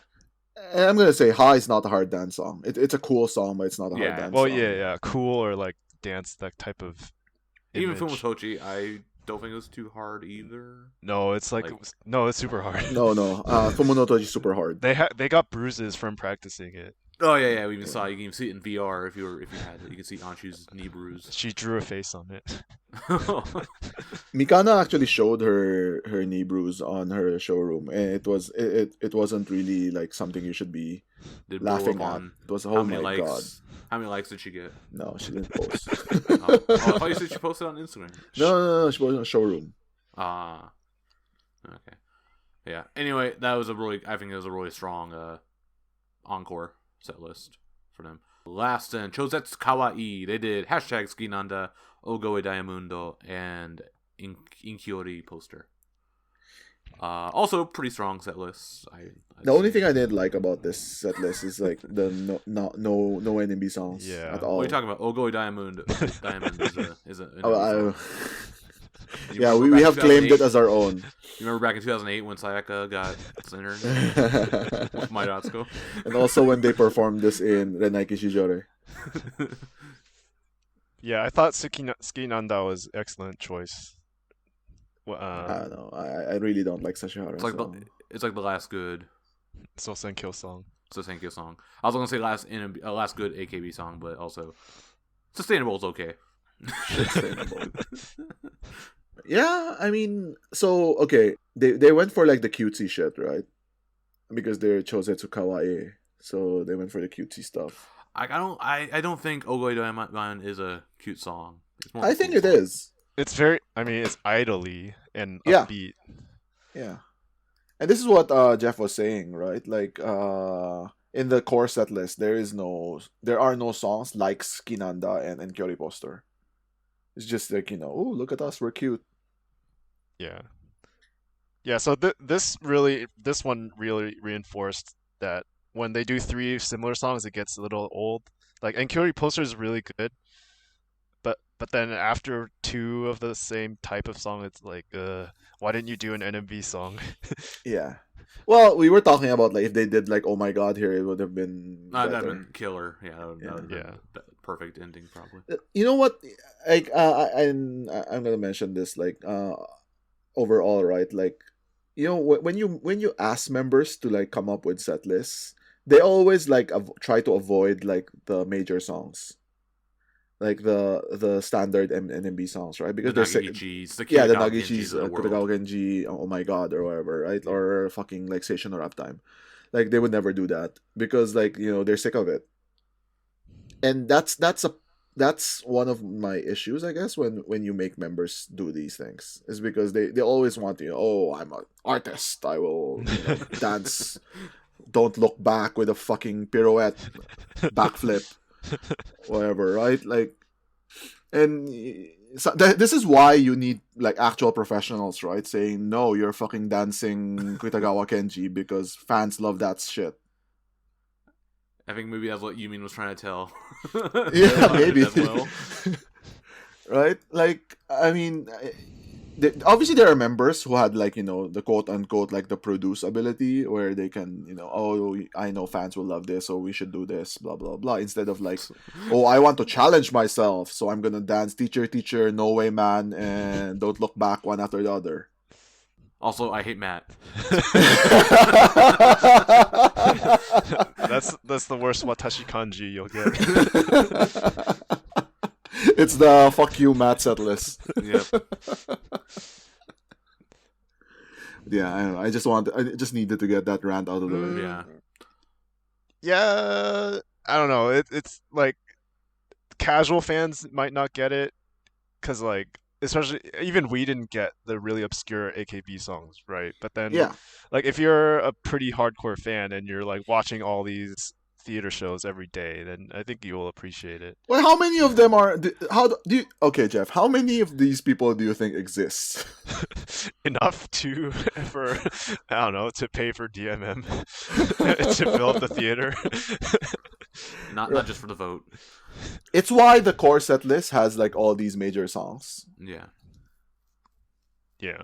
[SPEAKER 2] And I'm gonna say, "Ha" is not a hard dance song. It's a cool song, but it's not a hard dance
[SPEAKER 3] Well,
[SPEAKER 2] song.
[SPEAKER 3] yeah, cool or like dance, that type of
[SPEAKER 1] Even
[SPEAKER 3] image.
[SPEAKER 1] Fumotochi, I don't think it was too hard either.
[SPEAKER 3] No, it's like, no, it's super hard.
[SPEAKER 2] No. Fumono Tochi is super hard.
[SPEAKER 3] They got bruises from practicing it.
[SPEAKER 1] Oh yeah. We even saw, you can even see it in VR if you had it. You can see Anshu's knee bruise.
[SPEAKER 3] She drew a face on it.
[SPEAKER 2] Mikana actually showed her knee bruise on her showroom, and it wasn't really like something you should be
[SPEAKER 1] Did blow
[SPEAKER 2] laughing
[SPEAKER 1] up
[SPEAKER 2] at.
[SPEAKER 1] on
[SPEAKER 2] It was,
[SPEAKER 1] how
[SPEAKER 2] oh
[SPEAKER 1] many
[SPEAKER 2] my
[SPEAKER 1] likes?
[SPEAKER 2] god.
[SPEAKER 1] How many likes did she get?
[SPEAKER 2] No, she didn't post.
[SPEAKER 1] I thought you said she posted on Instagram.
[SPEAKER 2] No, she was in a showroom.
[SPEAKER 1] Ah, okay, yeah. Anyway, I think it was a really strong encore set list for them. Last in Chosetsu Kawaii, they did hashtag Skinanda, Ogoe Diamundo, and Inkyori poster. Also pretty strong set list.
[SPEAKER 2] The only thing I didn't like about this set list is like the no NMB songs
[SPEAKER 3] Yeah.
[SPEAKER 2] at all.
[SPEAKER 1] What are you talking about? Ogoe Diamond is a
[SPEAKER 2] Oh,
[SPEAKER 1] You
[SPEAKER 2] yeah,
[SPEAKER 1] remember
[SPEAKER 2] we
[SPEAKER 1] back
[SPEAKER 2] have
[SPEAKER 1] in
[SPEAKER 2] claimed it
[SPEAKER 1] 2008?
[SPEAKER 2] as our own.
[SPEAKER 1] You remember back in 2008 when Sayaka got centered with My Datsuko?
[SPEAKER 2] And also when they performed this in Renai Kishijore.
[SPEAKER 3] Yeah, I thought Skinanda was excellent choice.
[SPEAKER 2] I don't know. I really don't like Sashihara.
[SPEAKER 1] It's like the last good
[SPEAKER 3] Sosenkyo song.
[SPEAKER 1] Sosenkyo song. I was gonna say last good AKB song, but also Sustainable is okay.
[SPEAKER 2] Sustainable. Yeah, I mean, so okay, they went for like the cutesy shit, right? Because they're Chosetsu Kawaii, so they went for the cutesy stuff.
[SPEAKER 1] I don't think Ogoe Diamond is a cute song. It's more
[SPEAKER 2] I think it is.
[SPEAKER 3] It's it's idly and
[SPEAKER 2] Yeah.
[SPEAKER 3] upbeat.
[SPEAKER 2] Yeah. And this is what Jeff was saying, right? Like in the core set list, there are no songs like Skinanda and Kyori Poster. It's just like, oh, look at us, we're cute.
[SPEAKER 3] Yeah. Yeah, so this one really reinforced that when they do 3 similar songs, it gets a little old. Like, and Kyori Poster is really good, but then after 2 of the same type of song, it's like, why didn't you do an NMB song?
[SPEAKER 2] Yeah. Well, we were talking about like if they did like oh my god here, it would have been
[SPEAKER 1] That'd
[SPEAKER 2] better.
[SPEAKER 1] have been killer. Yeah, that would have been
[SPEAKER 3] Yeah.
[SPEAKER 1] perfect ending probably.
[SPEAKER 2] You know what? Like I'm gonna mention this like overall, right? Like when you ask members to like come up with set lists, they always like try to avoid like the major songs, like the standard NMB songs, right? Because
[SPEAKER 1] The
[SPEAKER 2] they're
[SPEAKER 1] Nagichis, the
[SPEAKER 2] yeah, the
[SPEAKER 1] Kitagawa
[SPEAKER 2] Nagichis,
[SPEAKER 1] Genjis of the world.
[SPEAKER 2] Kutagawa Genji, oh my god, or whatever, right? Or fucking like Station or Uptime. Like they would never do that because like they're sick of it. And that's one of my issues, I guess, when you make members do these things, is because they always want oh, I'm an artist, I will dance, don't look back with a fucking pirouette, backflip, whatever, right? Like, and so this is why you need like actual professionals, right? Saying no, you're fucking dancing Kitagawa Kenji because fans love that shit.
[SPEAKER 1] I think maybe that's what Yumin was trying to tell.
[SPEAKER 2] Yeah, maybe.
[SPEAKER 1] As well.
[SPEAKER 2] Right? Like, I mean, obviously there are members who had like the quote unquote like the produce ability where they can oh, I know fans will love this, so we should do this, blah blah blah, instead of like oh, I want to challenge myself, so I'm gonna dance teacher, no way man, and don't look back one after the other.
[SPEAKER 1] Also, I hate Matt.
[SPEAKER 3] That's the worst watashi kanji you'll get.
[SPEAKER 2] It's the fuck you Matt set list.
[SPEAKER 1] Yep.
[SPEAKER 2] Yeah, I don't know. I just needed to get that rant out of the way.
[SPEAKER 1] Yeah.
[SPEAKER 3] Yeah, I don't know. It's like casual fans might not get it because like especially even we didn't get the really obscure AKB songs, right? But then
[SPEAKER 2] Yeah.
[SPEAKER 3] like if you're a pretty hardcore fan and you're like watching all these theater shows every day, then I think you will appreciate it.
[SPEAKER 2] Well, how many of them are? Okay, Jeff. How many of these people do you think exist?
[SPEAKER 3] Enough to for I don't know to pay for DMM to fill up the theater.
[SPEAKER 1] Not just for the vote.
[SPEAKER 2] It's why the core set list has like all these major songs.
[SPEAKER 1] Yeah.
[SPEAKER 3] Yeah.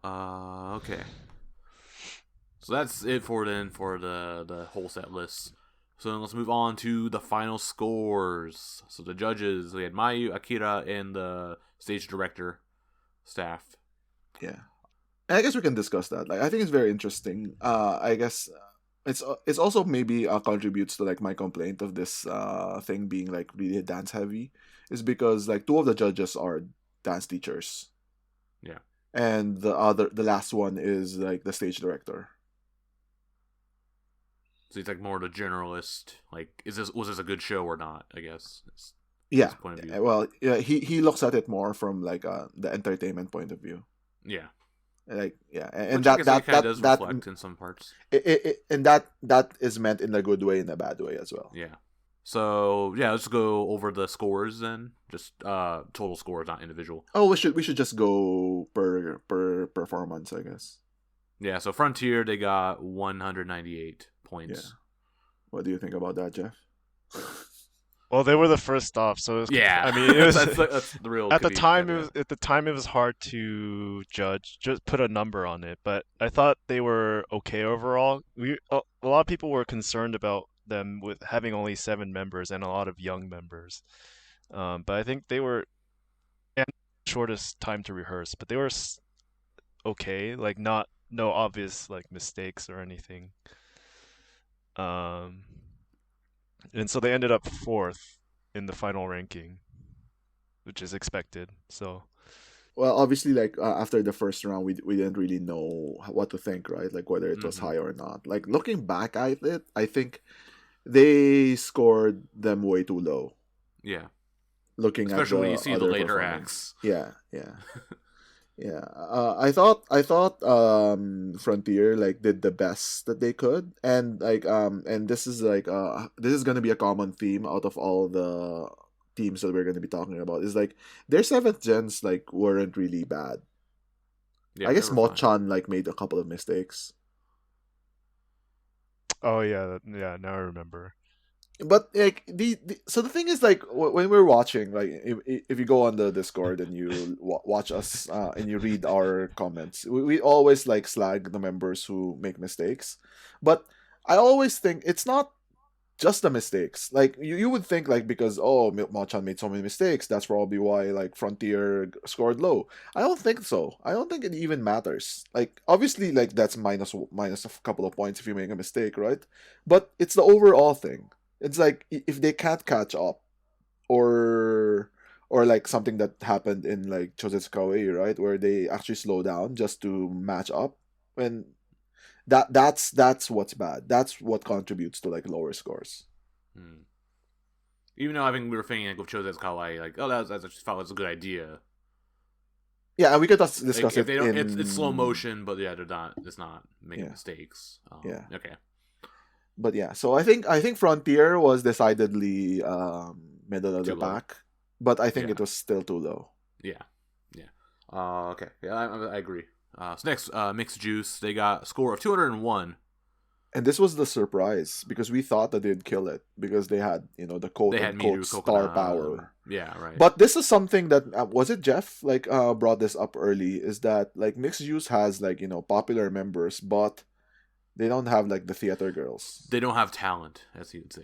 [SPEAKER 1] Okay. So that's it for the whole set list. So then let's move on to the final scores. So the judges, we had Mayu, Akira, and the stage director staff.
[SPEAKER 2] Yeah, and I guess we can discuss that. Like, I think it's very interesting. I guess it's also maybe contributes to like my complaint of this thing being like really dance heavy, is because like two of the judges are dance teachers.
[SPEAKER 1] Yeah,
[SPEAKER 2] and the last one is like the stage director.
[SPEAKER 1] So he's like more the generalist. Like, was this a good show or not? I guess.
[SPEAKER 2] Yeah.
[SPEAKER 1] Point of view.
[SPEAKER 2] Well, yeah, he looks at it more from like the entertainment point of view.
[SPEAKER 1] Yeah.
[SPEAKER 2] Like, yeah, and
[SPEAKER 1] Which
[SPEAKER 2] that
[SPEAKER 1] does reflect in some parts.
[SPEAKER 2] And that is meant in a good way and a bad way as well.
[SPEAKER 1] Yeah. So yeah, let's go over the scores then. Just total scores, not individual.
[SPEAKER 2] Oh, we should just go per performance, I guess.
[SPEAKER 1] Yeah. So Frontier, they got 198 points.
[SPEAKER 2] Yeah. What do you think about that, Jeff?
[SPEAKER 3] Well, they were the first off, so it was,
[SPEAKER 1] Yeah.
[SPEAKER 3] I mean, it was
[SPEAKER 1] that's the real.
[SPEAKER 3] at the time. It was hard to judge, just put a number on it. But I thought they were okay overall. A lot of people were concerned about them with having only 7 members and a lot of young members. But I think they were, and shortest time to rehearse. But they were okay, like no obvious like mistakes or anything. And so they ended up 4th in the final ranking, which is expected. So,
[SPEAKER 2] well, obviously, like after the first round, we didn't really know what to think, right? Like whether it was high or not. Like looking back at it, I think they scored them way too low.
[SPEAKER 1] Yeah.
[SPEAKER 2] Looking
[SPEAKER 1] especially
[SPEAKER 2] at
[SPEAKER 1] when you see the later acts.
[SPEAKER 2] Yeah. Yeah, I thought Frontier like did the best that they could, and like and this is gonna be a common theme out of all the teams that we're gonna be talking about, is like their 7th gens like weren't really bad.
[SPEAKER 1] Yeah,
[SPEAKER 2] I guess Mochan like made a couple of mistakes.
[SPEAKER 3] oh yeah, now I remember.
[SPEAKER 2] But like so the thing is like when we're watching, like if you go on the Discord and you watch us and you read our comments, we always like slag the members who make mistakes, but I always think it's not just the mistakes. Like you would think like because Machan made so many mistakes, that's probably why like Frontier scored low. I don't think so. I don't think it even matters. Like obviously like that's minus a couple of points if you make a mistake, right? But it's the overall thing. It's like if they can't catch up, or like something that happened in like Chosetsu Kawaii, right, where they actually slow down just to match up, and that's what's bad. That's what contributes to like lower scores.
[SPEAKER 1] Even though I think we were thinking like with Chosetsu Kawaii, like I just felt it's a good idea.
[SPEAKER 2] Yeah, and we could discuss
[SPEAKER 1] like,
[SPEAKER 2] it.
[SPEAKER 1] They don't, it's slow motion, but yeah, it's not making mistakes.
[SPEAKER 2] Yeah.
[SPEAKER 1] Okay.
[SPEAKER 2] But yeah, so I think Frontier was decidedly middle of the pack, but I think it was still too low.
[SPEAKER 1] Yeah. Okay. Yeah, I agree. So next, Mixed Juice, they got a score of 201.
[SPEAKER 2] And this was the surprise because we thought that they'd kill it because they had the quote unquote star power.
[SPEAKER 1] Yeah, right.
[SPEAKER 2] But this is something that was it Jeff like brought this up early, is that like Mixed Juice has like popular members, but they don't have like the theater girls.
[SPEAKER 1] They don't have talent, as you would say.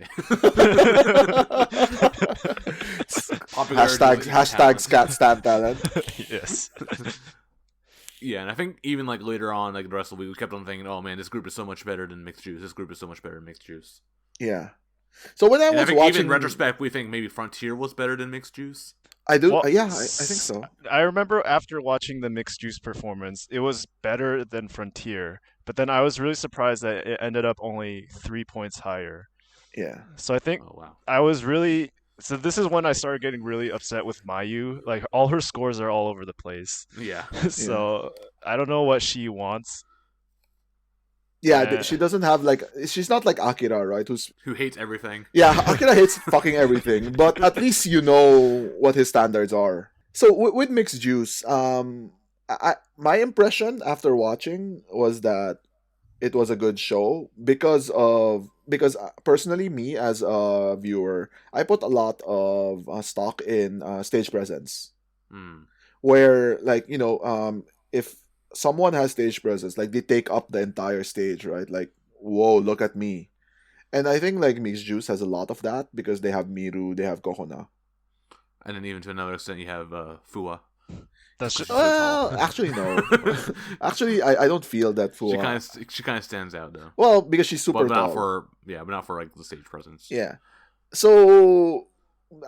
[SPEAKER 2] Hashtag scat stan talent.
[SPEAKER 3] Yes.
[SPEAKER 1] Yeah, and I think even like later on, like the rest of the week, we kept on thinking, "Oh man, this group is so much better than Mixed Juice. This group is so much better than Mixed Juice."
[SPEAKER 2] Yeah. So when I
[SPEAKER 1] And I
[SPEAKER 2] was
[SPEAKER 1] think even
[SPEAKER 2] watching,
[SPEAKER 1] in retrospect, we think maybe Frontier was better than Mixed Juice.
[SPEAKER 2] I do.
[SPEAKER 3] Well,
[SPEAKER 2] Yeah, I think so.
[SPEAKER 3] I remember after watching the Mixed Juice performance, it was better than Frontier, but then I was really surprised that it ended up only 3 points higher.
[SPEAKER 2] Yeah.
[SPEAKER 3] So I think
[SPEAKER 1] Oh wow.
[SPEAKER 3] I was really so this is when I started getting really upset with Mayu. Like all her scores are all over the place.
[SPEAKER 1] Yeah.
[SPEAKER 3] So I don't know what she wants.
[SPEAKER 2] Yeah,
[SPEAKER 3] Uh,
[SPEAKER 2] she doesn't have like she's not like Akira, right? Who's
[SPEAKER 1] Who hates everything?
[SPEAKER 2] yeah, Akira hates fucking everything, but at least you know what his standards are. So with Mixed Juice, my impression after watching was that it was a good show because personally me as a viewer, I put a lot of stock in stage presence.
[SPEAKER 1] Hmm.
[SPEAKER 2] Where like if someone has stage presence, like they take up the entire stage, right? Like whoa, look at me. And I think like Mixed Juice has a lot of that because they have Miru, they have Kokona.
[SPEAKER 1] And then even to another extent, you have Fua.
[SPEAKER 3] that's
[SPEAKER 1] She's
[SPEAKER 3] just,
[SPEAKER 1] so tall.
[SPEAKER 2] Actually no. Actually, I don't feel that
[SPEAKER 1] She
[SPEAKER 2] Fua.
[SPEAKER 1] kind of stands out though.
[SPEAKER 2] Well, because she's super
[SPEAKER 1] But not
[SPEAKER 2] tall.
[SPEAKER 1] but not for like the stage presence.
[SPEAKER 2] Yeah. So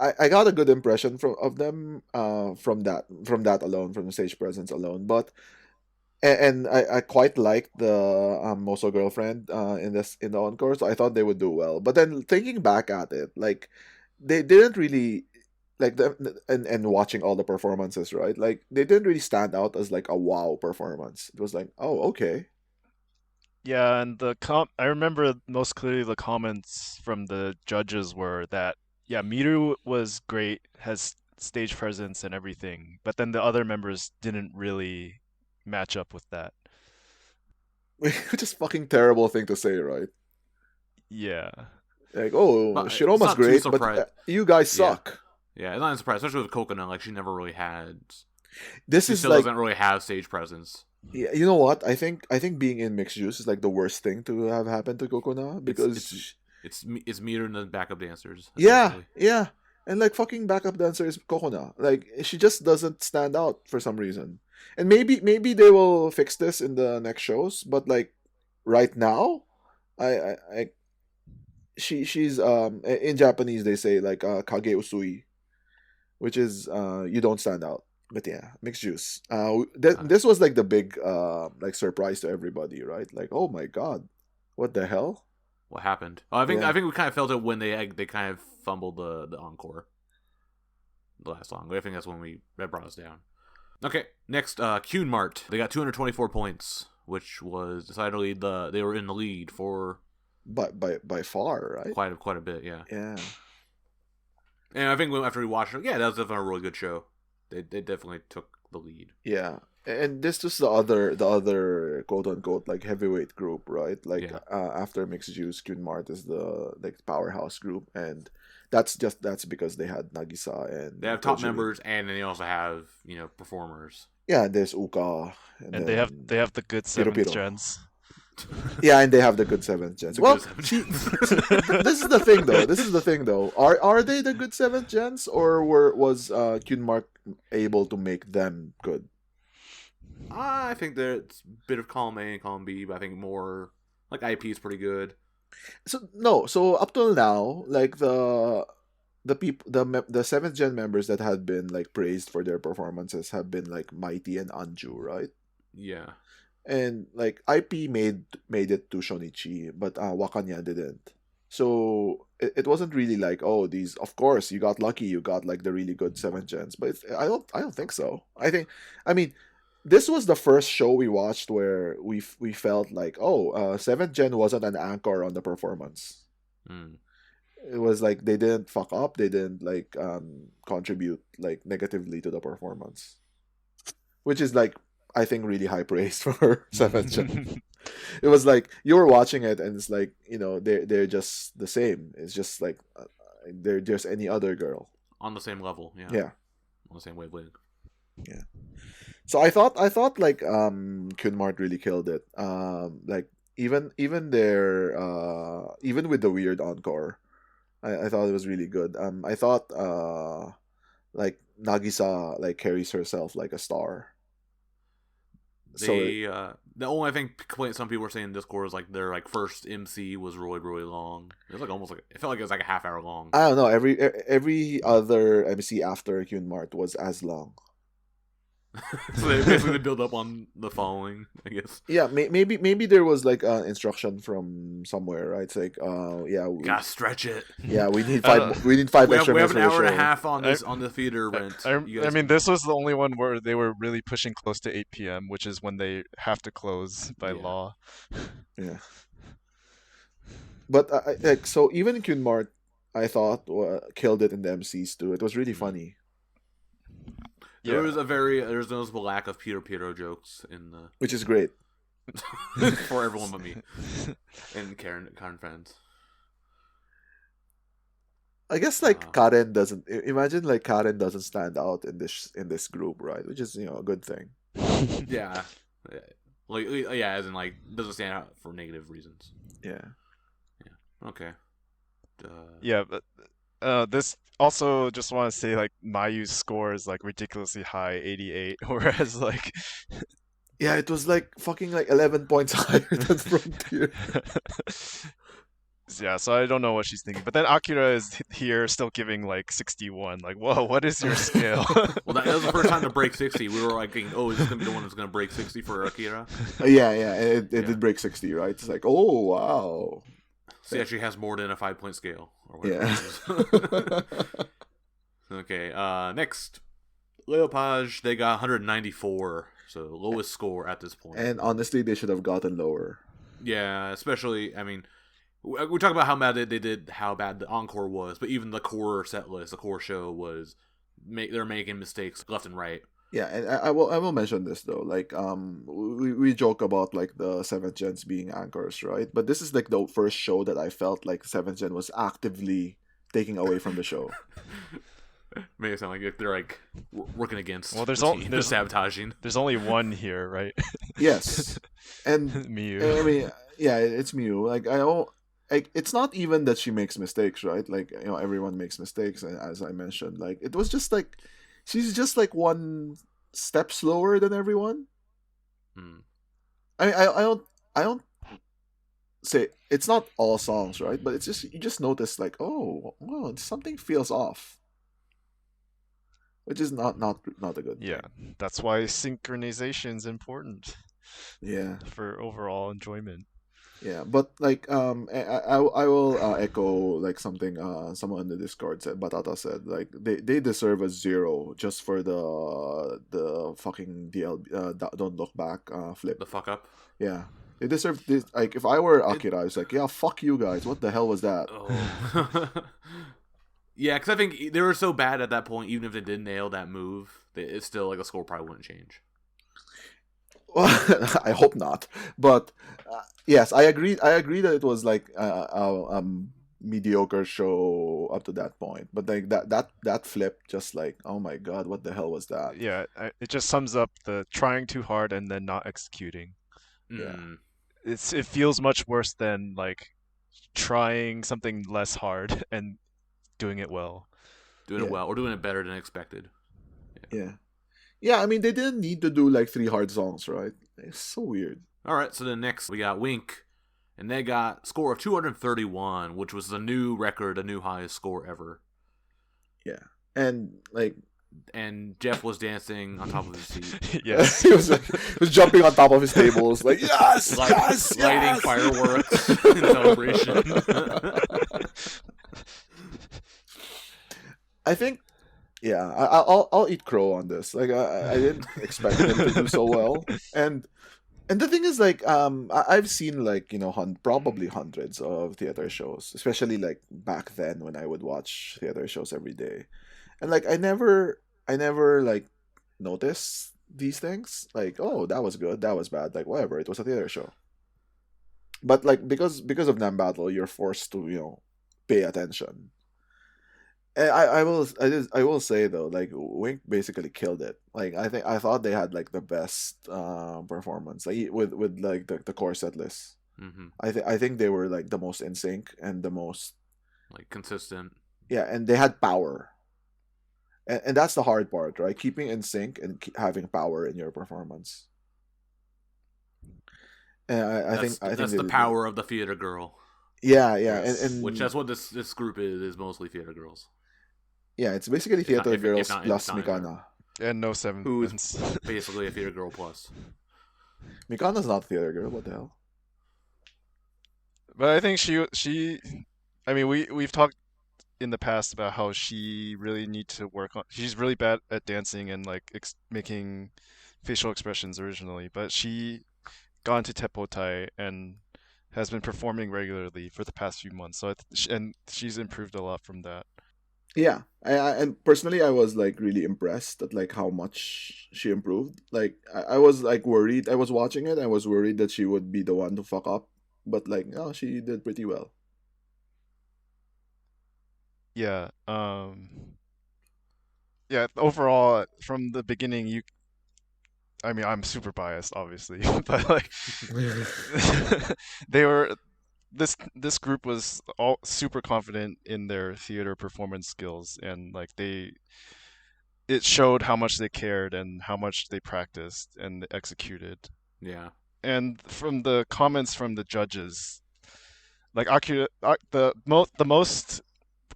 [SPEAKER 2] I got a good impression of them from that alone, from the stage presence alone. But and I quite liked the Moso girlfriend in the encore, so I thought they would do well. But then thinking back at it, like they didn't really like and watching all the performances, right? Like they didn't really stand out as like a wow performance. It was like, oh, okay.
[SPEAKER 3] yeah, and I remember most clearly the comments from the judges were that yeah, Miru was great, has stage presence and everything, but then the other members didn't really match up with that.
[SPEAKER 2] Which is fucking terrible thing to say, right?
[SPEAKER 3] Yeah.
[SPEAKER 2] Like, oh,
[SPEAKER 1] But it's
[SPEAKER 2] Shiroma's
[SPEAKER 1] not too
[SPEAKER 2] great, but
[SPEAKER 1] surprised.
[SPEAKER 2] you guys
[SPEAKER 1] Yeah.
[SPEAKER 2] suck.
[SPEAKER 1] Yeah, it's not a surprise, especially with Coconut. Like she never really had.
[SPEAKER 2] This
[SPEAKER 1] She
[SPEAKER 2] is
[SPEAKER 1] still
[SPEAKER 2] like,
[SPEAKER 1] doesn't really have stage presence.
[SPEAKER 2] yeah, you know what? I think being in Mixed Juice is like the worst thing to have happened to Kokona because
[SPEAKER 1] It's meter than the backup dancers.
[SPEAKER 2] yeah,
[SPEAKER 1] essentially.
[SPEAKER 2] yeah, and like fucking backup dancer is Kokona. Like she just doesn't stand out for some reason. And maybe they will fix this in the next shows, but like right now, I she's in Japanese they say like kage usui, which is you don't stand out. But yeah, Mixed Juice. This was like the big like surprise to everybody, right? Like, oh my god, what the hell?
[SPEAKER 1] What happened? Oh, I think
[SPEAKER 2] Yeah.
[SPEAKER 1] we kind of felt it when they kind of fumbled the encore, the last song. I think that's when that brought us down. Okay, next, Kuhn Mart. They got 224 points, which was decidedly they were in the lead for
[SPEAKER 2] By far, right?
[SPEAKER 1] quite a bit. Yeah,
[SPEAKER 2] Yeah.
[SPEAKER 1] and I think after we watched it, yeah, that was definitely a really good show. They definitely took the lead.
[SPEAKER 2] Yeah. And this was the other quote unquote like heavyweight group, right? Like
[SPEAKER 1] Yeah.
[SPEAKER 2] after Mixed Juice, Kuhn Mart is the like powerhouse group, and that's because they had Nagisa and
[SPEAKER 1] They have top
[SPEAKER 2] Kojiri.
[SPEAKER 1] members, and then they also have performers.
[SPEAKER 2] Yeah, and there's Uka,
[SPEAKER 3] And they have the good
[SPEAKER 2] Piro
[SPEAKER 3] seventh
[SPEAKER 2] Piro.
[SPEAKER 3] gens.
[SPEAKER 2] Yeah, and they have the good seventh gens.
[SPEAKER 1] The
[SPEAKER 2] Well,
[SPEAKER 1] good seventh
[SPEAKER 2] see,
[SPEAKER 1] gens.
[SPEAKER 2] this is the thing though. Are they the good seventh gens, or was Kuhn Mart able to make them good?
[SPEAKER 1] I think there's a bit of column A and column B, but I think more like IP is pretty good.
[SPEAKER 2] So up till now, like the seventh gen members that had been like praised for their performances have been like Mighty and Anju, right?
[SPEAKER 1] Yeah.
[SPEAKER 2] And like IP made it to Shonichi, but Wakanya didn't. So it wasn't really like, oh, these, of course you got lucky, you got like the really good seventh gens, but I don't think so. I mean this was the first show we watched where we felt like, oh, seventh gen wasn't an anchor on the performance.
[SPEAKER 1] Mm.
[SPEAKER 2] It was like they didn't fuck up, they didn't like contribute like negatively to the performance, which is like I think really high praise for seventh gen. It was like you were watching it and it's like they're just the same. It's just like they're just any other girl
[SPEAKER 1] On the same level, yeah.
[SPEAKER 2] Yeah.
[SPEAKER 1] On the same wavelength.
[SPEAKER 2] Yeah. So I thought like Kuhn Mart really killed it. Like even their even with the weird encore, I thought it was really good. I thought like Nagisa like carries herself like a star. So
[SPEAKER 1] the only I think complaint some people were saying in Discord is like their like first MC was really long. It was like almost like it felt like it was like a half hour long.
[SPEAKER 2] I don't know. Every other MC after Kyun Mart was as long.
[SPEAKER 1] So they basically build up on the following, I guess.
[SPEAKER 2] Yeah, maybe there was like an instruction from somewhere, right? It's like,
[SPEAKER 1] Gotta stretch it.
[SPEAKER 2] Yeah, we need five. We need five extra
[SPEAKER 1] We have
[SPEAKER 2] minutes
[SPEAKER 1] an
[SPEAKER 2] for
[SPEAKER 1] hour
[SPEAKER 2] the
[SPEAKER 1] and a
[SPEAKER 2] show.
[SPEAKER 1] half on this on the theater rent.
[SPEAKER 3] I mean, this was the only one where they were really pushing close to 8 p.m., which is when they have to close by law.
[SPEAKER 2] Yeah. But like, so even Kyun Mart, I thought killed it in the MCs too. It was really funny.
[SPEAKER 1] There was there's noticeable lack of Peter jokes in the,
[SPEAKER 2] which is great
[SPEAKER 1] for everyone but me and Karen fans.
[SPEAKER 2] I guess like Karen doesn't imagine like Karen doesn't stand out in this group, right? Which is a good thing.
[SPEAKER 1] Yeah, as in like doesn't stand out for negative reasons.
[SPEAKER 2] Yeah.
[SPEAKER 1] Okay.
[SPEAKER 3] Yeah, but this also just want to say like Mayu's score is like ridiculously high, 88, whereas like
[SPEAKER 2] yeah, it was like fucking like 11 points higher than Frontier.
[SPEAKER 3] Yeah, so I don't know what she's thinking. But then Akira is here still giving like 61. Like, whoa, what is your scale?
[SPEAKER 1] Well, that was the first time to break 60. We were like, oh, is this going to be the one that's going to break 60 for Akira?
[SPEAKER 2] Yeah, it did break 60, right? It's like, oh, wow.
[SPEAKER 1] She actually has more than a 5-point scale. Or
[SPEAKER 2] yeah.
[SPEAKER 1] Okay, next. Leopage, they got 194. So lowest score at this point.
[SPEAKER 2] And honestly, they should have gotten lower.
[SPEAKER 1] Yeah, especially, I mean, we talk about how bad they did, how bad the encore was, but even the core set list, the core show was, they're making mistakes left and right.
[SPEAKER 2] Yeah, and I will mention this though. Like, we joke about like the 7th gens being anchors, right? But this is like the first show that I felt like 7th gen was actively taking away from the show.
[SPEAKER 1] May it sound like they're like working against.
[SPEAKER 3] Well,
[SPEAKER 1] they're sabotaging.
[SPEAKER 3] There's only one here, right?
[SPEAKER 2] Yes, and
[SPEAKER 3] Miyu.
[SPEAKER 2] I mean, yeah, it's Miyu. Like it's not even that she makes mistakes, right? Like everyone makes mistakes, and as I mentioned, like it was just like she's just like one step slower than everyone. I don't say it's not all songs, right? But it's just you just notice like something feels off. Which is not a good thing.
[SPEAKER 3] Yeah, that's why synchronization is important.
[SPEAKER 2] Yeah.
[SPEAKER 3] For overall enjoyment.
[SPEAKER 2] Yeah, but like I will echo like something someone in the Discord said. Batata said like they deserve a 0 just for the fucking Don't Look Back flip.
[SPEAKER 1] The fuck up.
[SPEAKER 2] Yeah. They deserve this. Like if I were Akira, I was like, yeah, fuck you guys. What the hell was that?
[SPEAKER 1] Oh. Yeah, because I think they were so bad at that point, even if they did nail that move, it's still like the score probably wouldn't change.
[SPEAKER 2] Well, I hope not. But yes, I agree that it was like a mediocre show up to that point. But like that flip, just like, oh my god, what the hell was that?
[SPEAKER 3] Yeah, it just sums up the trying too hard and then not executing.
[SPEAKER 2] Yeah,
[SPEAKER 3] it feels much worse than like trying something less hard and doing it well.
[SPEAKER 1] Doing it well, or doing it better than expected.
[SPEAKER 2] Yeah, I mean, they didn't need to do like 3 hard songs, right? It's so weird.
[SPEAKER 1] All right, so then next we got Wink, and they got score of 231, which was a new record, a new highest score ever.
[SPEAKER 2] Yeah, and like...
[SPEAKER 1] And Jeff was dancing on top of his seat.
[SPEAKER 2] Yes, he was jumping on top of his tables, like yes,
[SPEAKER 1] lighting fireworks in celebration.
[SPEAKER 2] I think, yeah, I'll eat crow on this. Like I didn't expect them to do so well, and the thing is, like, I've seen like probably hundreds of theater shows, especially like back then when I would watch theater shows every day, and like I never like noticed these things. Like, oh, that was good, that was bad, like whatever. It was a theater show. But like because of Nambattle, you're forced to pay attention. And I will say though, like Wink basically killed it. Like I thought they had like the best performance, like with like the core set list.
[SPEAKER 1] Mm-hmm.
[SPEAKER 2] I think they were like the most in sync and the most
[SPEAKER 1] like consistent.
[SPEAKER 2] Yeah, and they had power. And that's the hard part, right? Keeping in sync and having power in your performance. And I think
[SPEAKER 1] that's
[SPEAKER 2] they
[SPEAKER 1] the
[SPEAKER 2] did
[SPEAKER 1] power of the theater girl.
[SPEAKER 2] Yeah,
[SPEAKER 3] Yes.
[SPEAKER 2] and
[SPEAKER 1] Which that's what this group is mostly theater girls.
[SPEAKER 2] yeah, it's basically
[SPEAKER 1] If not
[SPEAKER 2] theater
[SPEAKER 1] if
[SPEAKER 2] girls
[SPEAKER 1] not
[SPEAKER 2] plus
[SPEAKER 1] not entirely.
[SPEAKER 2] Mikana.
[SPEAKER 3] And no seventh
[SPEAKER 1] Who's
[SPEAKER 3] sense.
[SPEAKER 1] basically a theater girl plus.
[SPEAKER 2] Mikana's not theater girl. What the hell?
[SPEAKER 3] But I think she I mean we've talked in the past about how she really needs to work on. She's really bad at dancing and like making facial expressions originally, but she got into Tepotai and has been performing regularly for the past few months. So and she's improved a lot from that.
[SPEAKER 2] Yeah, and personally, I was like really impressed at like how much she improved. Like I was like worried. I was watching it. I was worried that she would be the one to fuck up, but like no, she did pretty well.
[SPEAKER 3] Yeah. Yeah. Overall, from the beginning, I mean, I'm super biased, obviously, but like, they were this group was all super confident in their theater performance skills, and like it showed how much they cared and how much they practiced and executed.
[SPEAKER 1] Yeah.
[SPEAKER 3] And from the comments from the judges, like the most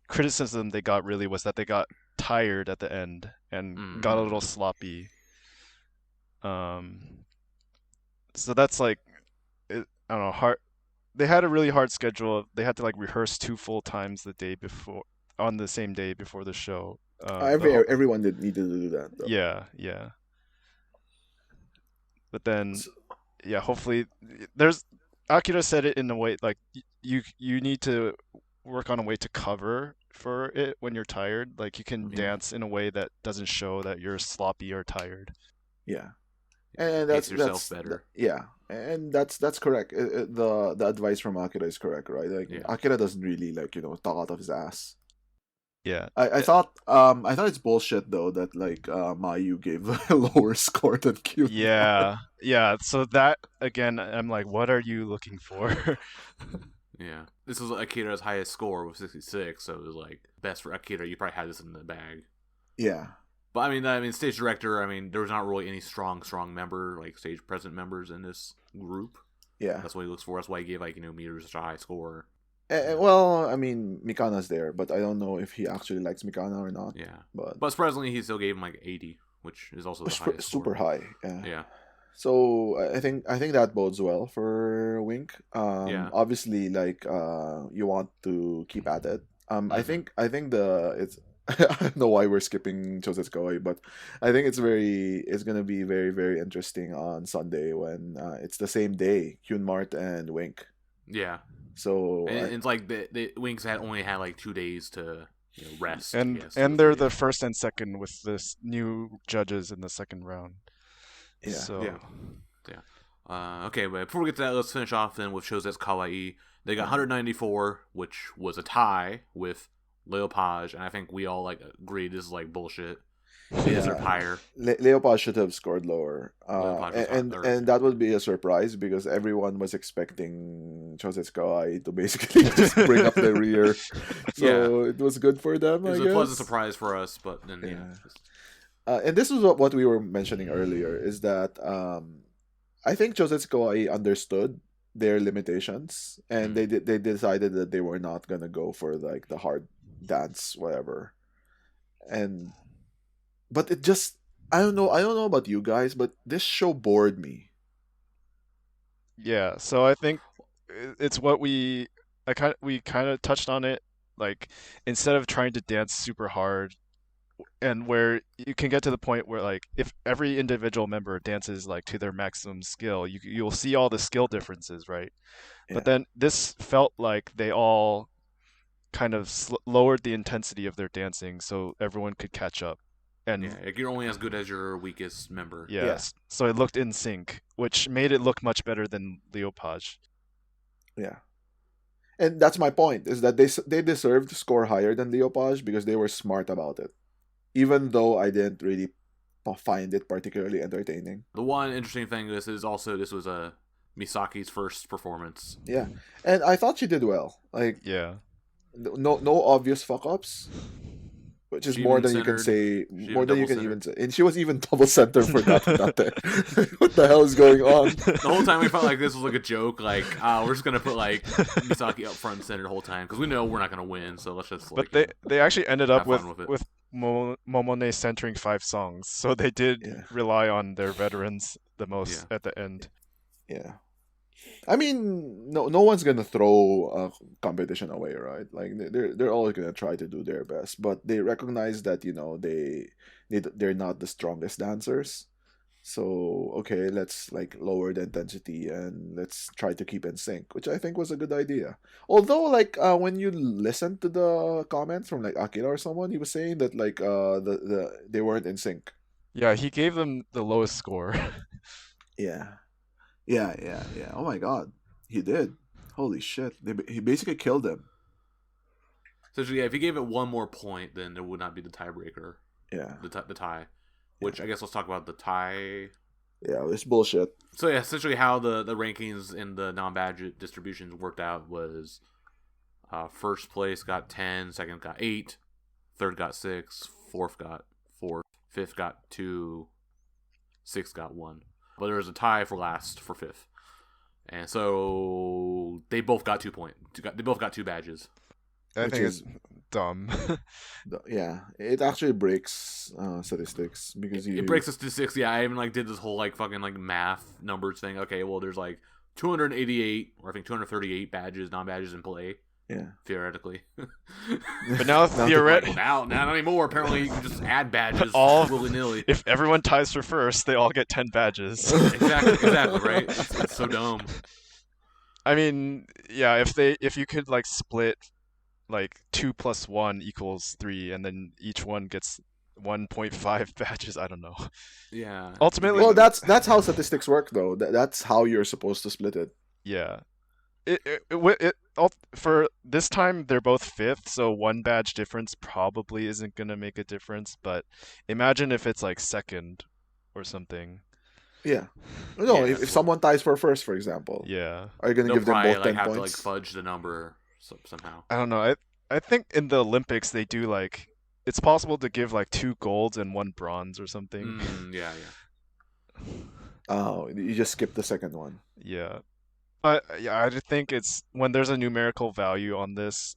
[SPEAKER 3] criticism they got really was that they got tired at the end and got a little sloppy. So that's like, I don't know, hard. They had a really hard schedule. They had to like rehearse 2 full times the day before, on the same day before the show.
[SPEAKER 2] Everyone did needed to do that. Though.
[SPEAKER 3] Yeah, yeah. But then,
[SPEAKER 2] So,
[SPEAKER 3] yeah, hopefully, there's Akira said it in a way like you need to work on a way to cover for it when you're tired. Like you can dance in a way that doesn't show that you're sloppy or tired.
[SPEAKER 2] yeah, and
[SPEAKER 1] Pace yourself better.
[SPEAKER 2] Yeah, and that's correct. The advice from Akira is correct, right? Like Akira doesn't really like talk out of his ass.
[SPEAKER 3] Yeah.
[SPEAKER 2] I thought it's bullshit though that like Mayu gave a lower score than Q.
[SPEAKER 3] Yeah. Yeah. So that again, I'm like, what are you looking for?
[SPEAKER 1] Yeah. This was Akira's highest score with 66, so it was like best for Akira. You probably had this in the bag.
[SPEAKER 2] Yeah.
[SPEAKER 1] But I mean, stage director. I mean, there was not really any strong member, like stage present members in this group.
[SPEAKER 2] Yeah.
[SPEAKER 1] That's what he looks for. That's why he gave like Meters such a high score.
[SPEAKER 2] Well, I mean, Mikana's there, but I don't know if he actually likes Mikana or not.
[SPEAKER 1] Yeah.
[SPEAKER 2] But
[SPEAKER 1] surprisingly, he still gave him like 80, which is also the highest
[SPEAKER 2] super
[SPEAKER 1] score.
[SPEAKER 2] high. Yeah.
[SPEAKER 1] Yeah.
[SPEAKER 2] So I think that bodes well for Wink. Obviously, like you want to keep at it. I think it's I don't know why we're skipping Chosetsu, but I think it's gonna be very, very interesting on Sunday when it's the same day, Hyun Mart and Wink.
[SPEAKER 1] Yeah.
[SPEAKER 2] So
[SPEAKER 1] it's like the Winks only had like 2 days to rest.
[SPEAKER 3] And
[SPEAKER 1] I guess,
[SPEAKER 3] they're the first and second with this new judges in the second round.
[SPEAKER 2] Yeah.
[SPEAKER 3] So.
[SPEAKER 1] Yeah. Okay, but before we get to that, let's finish off then with Chosetsu Kawaii. They got 194, which was a tie with Leopage, and I think we all like agree this is like bullshit. They deserve higher.
[SPEAKER 2] Leopage should have scored lower, and that would be a surprise because everyone was expecting Chosetsu Kawaii to basically just bring up the rear. So it was good for them.
[SPEAKER 1] It was
[SPEAKER 2] a
[SPEAKER 1] pleasant surprise for us, but then
[SPEAKER 2] and this is what we were mentioning earlier is that I think Chosetsu Kawaii understood their limitations, and they decided that they were not gonna go for like the hard dance, whatever, but it just I don't know about you guys, but this show bored me.
[SPEAKER 3] Yeah, so I think it's what we kind of touched on it, like instead of trying to dance super hard, and where you can get to the point where like if every individual member dances like to their maximum skill, you'll see all the skill differences, right?
[SPEAKER 2] Yeah.
[SPEAKER 3] But then this felt like they all kind of lowered the intensity of their dancing so everyone could catch up. And
[SPEAKER 1] like you're only as good as your weakest member.
[SPEAKER 3] Yes. Yeah. So it looked in sync, which made it look much better than Leopage.
[SPEAKER 2] Yeah. And that's my point, is that they deserved to score higher than Leopage because they were smart about it. Even though I didn't really find it particularly entertaining.
[SPEAKER 1] The one interesting thing this was Misaki's first performance.
[SPEAKER 2] Yeah. And I thought she did well. Like
[SPEAKER 3] yeah.
[SPEAKER 2] No obvious fuck ups. which is
[SPEAKER 1] She
[SPEAKER 2] more
[SPEAKER 1] even
[SPEAKER 2] than you can
[SPEAKER 1] centered.
[SPEAKER 2] say,
[SPEAKER 1] She
[SPEAKER 2] more
[SPEAKER 1] even
[SPEAKER 2] than you
[SPEAKER 1] double
[SPEAKER 2] can even
[SPEAKER 1] centered.
[SPEAKER 2] say. And she was even double center for Date. What the hell is going on?
[SPEAKER 1] The whole time we felt like this was like a joke. Like, we're just gonna put like Misaki up front and center the whole time because we know we're not gonna win. So let's just
[SPEAKER 3] But
[SPEAKER 1] like
[SPEAKER 3] they actually ended up
[SPEAKER 1] have fun with it.
[SPEAKER 3] with Momone centering 5 songs, so they did
[SPEAKER 2] Yeah,
[SPEAKER 3] rely on their veterans the
[SPEAKER 1] Yeah.
[SPEAKER 3] most at the end.
[SPEAKER 2] yeah. I mean, no one's gonna throw a competition away, right? Like they're always gonna try to do their best, but they recognize that they're not the strongest dancers. So okay, let's like lower the intensity and let's try to keep in sync, which I think was a good idea. Although like when you listen to the comments from like Akira or someone, he was saying that like they weren't in sync.
[SPEAKER 3] Yeah, he gave them the lowest score.
[SPEAKER 2] Yeah. Yeah. Oh my god, he did. Holy shit, he basically killed them.
[SPEAKER 1] So yeah, if he gave it one more point, then there would not be the tiebreaker.
[SPEAKER 2] Yeah,
[SPEAKER 1] The tie. Which I guess let's talk about the tie.
[SPEAKER 2] yeah, it's bullshit.
[SPEAKER 1] So yeah, essentially how the rankings in the Nambadge distributions worked out was first place got 10, second got 8, third got 6, fourth got 4, fifth got 2, sixth got 1. But there was a tie for last for 5th. And so they both got 2 points. They both got 2 badges.
[SPEAKER 3] I
[SPEAKER 2] Which
[SPEAKER 3] think
[SPEAKER 2] is-
[SPEAKER 3] it's dumb.
[SPEAKER 2] Yeah, it actually breaks statistics because
[SPEAKER 1] It breaks the statistics. Yeah, I even like did this whole like fucking like math numbers thing. Okay, well there's like 288 or I think 238 badges, non-badges in play.
[SPEAKER 2] Yeah.
[SPEAKER 1] Theoretically.
[SPEAKER 3] But now theoretically,
[SPEAKER 1] Now, not anymore. Apparently, you can just add badges
[SPEAKER 3] All-
[SPEAKER 1] willy nilly.
[SPEAKER 3] if everyone ties for first, they all get 10 badges.
[SPEAKER 1] Exactly, right? It's so dumb.
[SPEAKER 3] I mean, yeah, if you could like split like 2 plus 1 equals 3, and then each one gets 1.5 badges, I don't know.
[SPEAKER 1] Yeah.
[SPEAKER 3] Ultimately,
[SPEAKER 2] Well, that's how statistics work, though. That's how you're supposed to split it.
[SPEAKER 3] yeah. For this time they're both 5th, so 1 badge difference probably isn't gonna make a difference. But imagine if it's like 2nd or something.
[SPEAKER 2] Yeah. No,
[SPEAKER 1] Yeah,
[SPEAKER 2] if someone ties for first, for example,
[SPEAKER 3] Yeah,
[SPEAKER 2] are you gonna
[SPEAKER 1] They'll
[SPEAKER 2] give them
[SPEAKER 1] probably
[SPEAKER 2] both
[SPEAKER 1] like
[SPEAKER 2] 10
[SPEAKER 1] have to like
[SPEAKER 2] points?
[SPEAKER 1] fudge the number somehow.
[SPEAKER 3] I don't know. I think in the Olympics they do like it's possible to give like 2 golds and 1 bronze or something.
[SPEAKER 1] Yeah.
[SPEAKER 2] Oh, you just skip the second one.
[SPEAKER 3] Yeah. But yeah, I just think it's when there's a numerical value on this,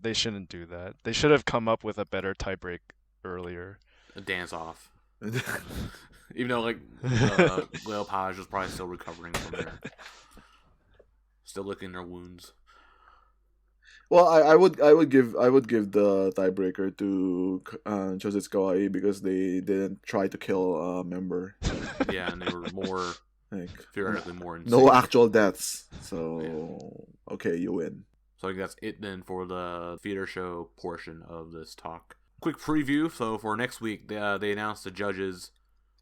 [SPEAKER 3] they shouldn't do that. They should have come up with a better tiebreak earlier.
[SPEAKER 1] A dance off. Even though like Lil Page was probably still recovering from there. Still licking their wounds.
[SPEAKER 2] Well, I would give the tiebreaker to Chosetsu Kawaii because they didn't try to kill a member.
[SPEAKER 1] Yeah, and they were more
[SPEAKER 2] Like
[SPEAKER 1] theoretically more insane.
[SPEAKER 2] no actual deaths. So okay, you win.
[SPEAKER 1] So I think that's it then for the theater show portion of this talk. Quick preview. So for next week, they announced the judges,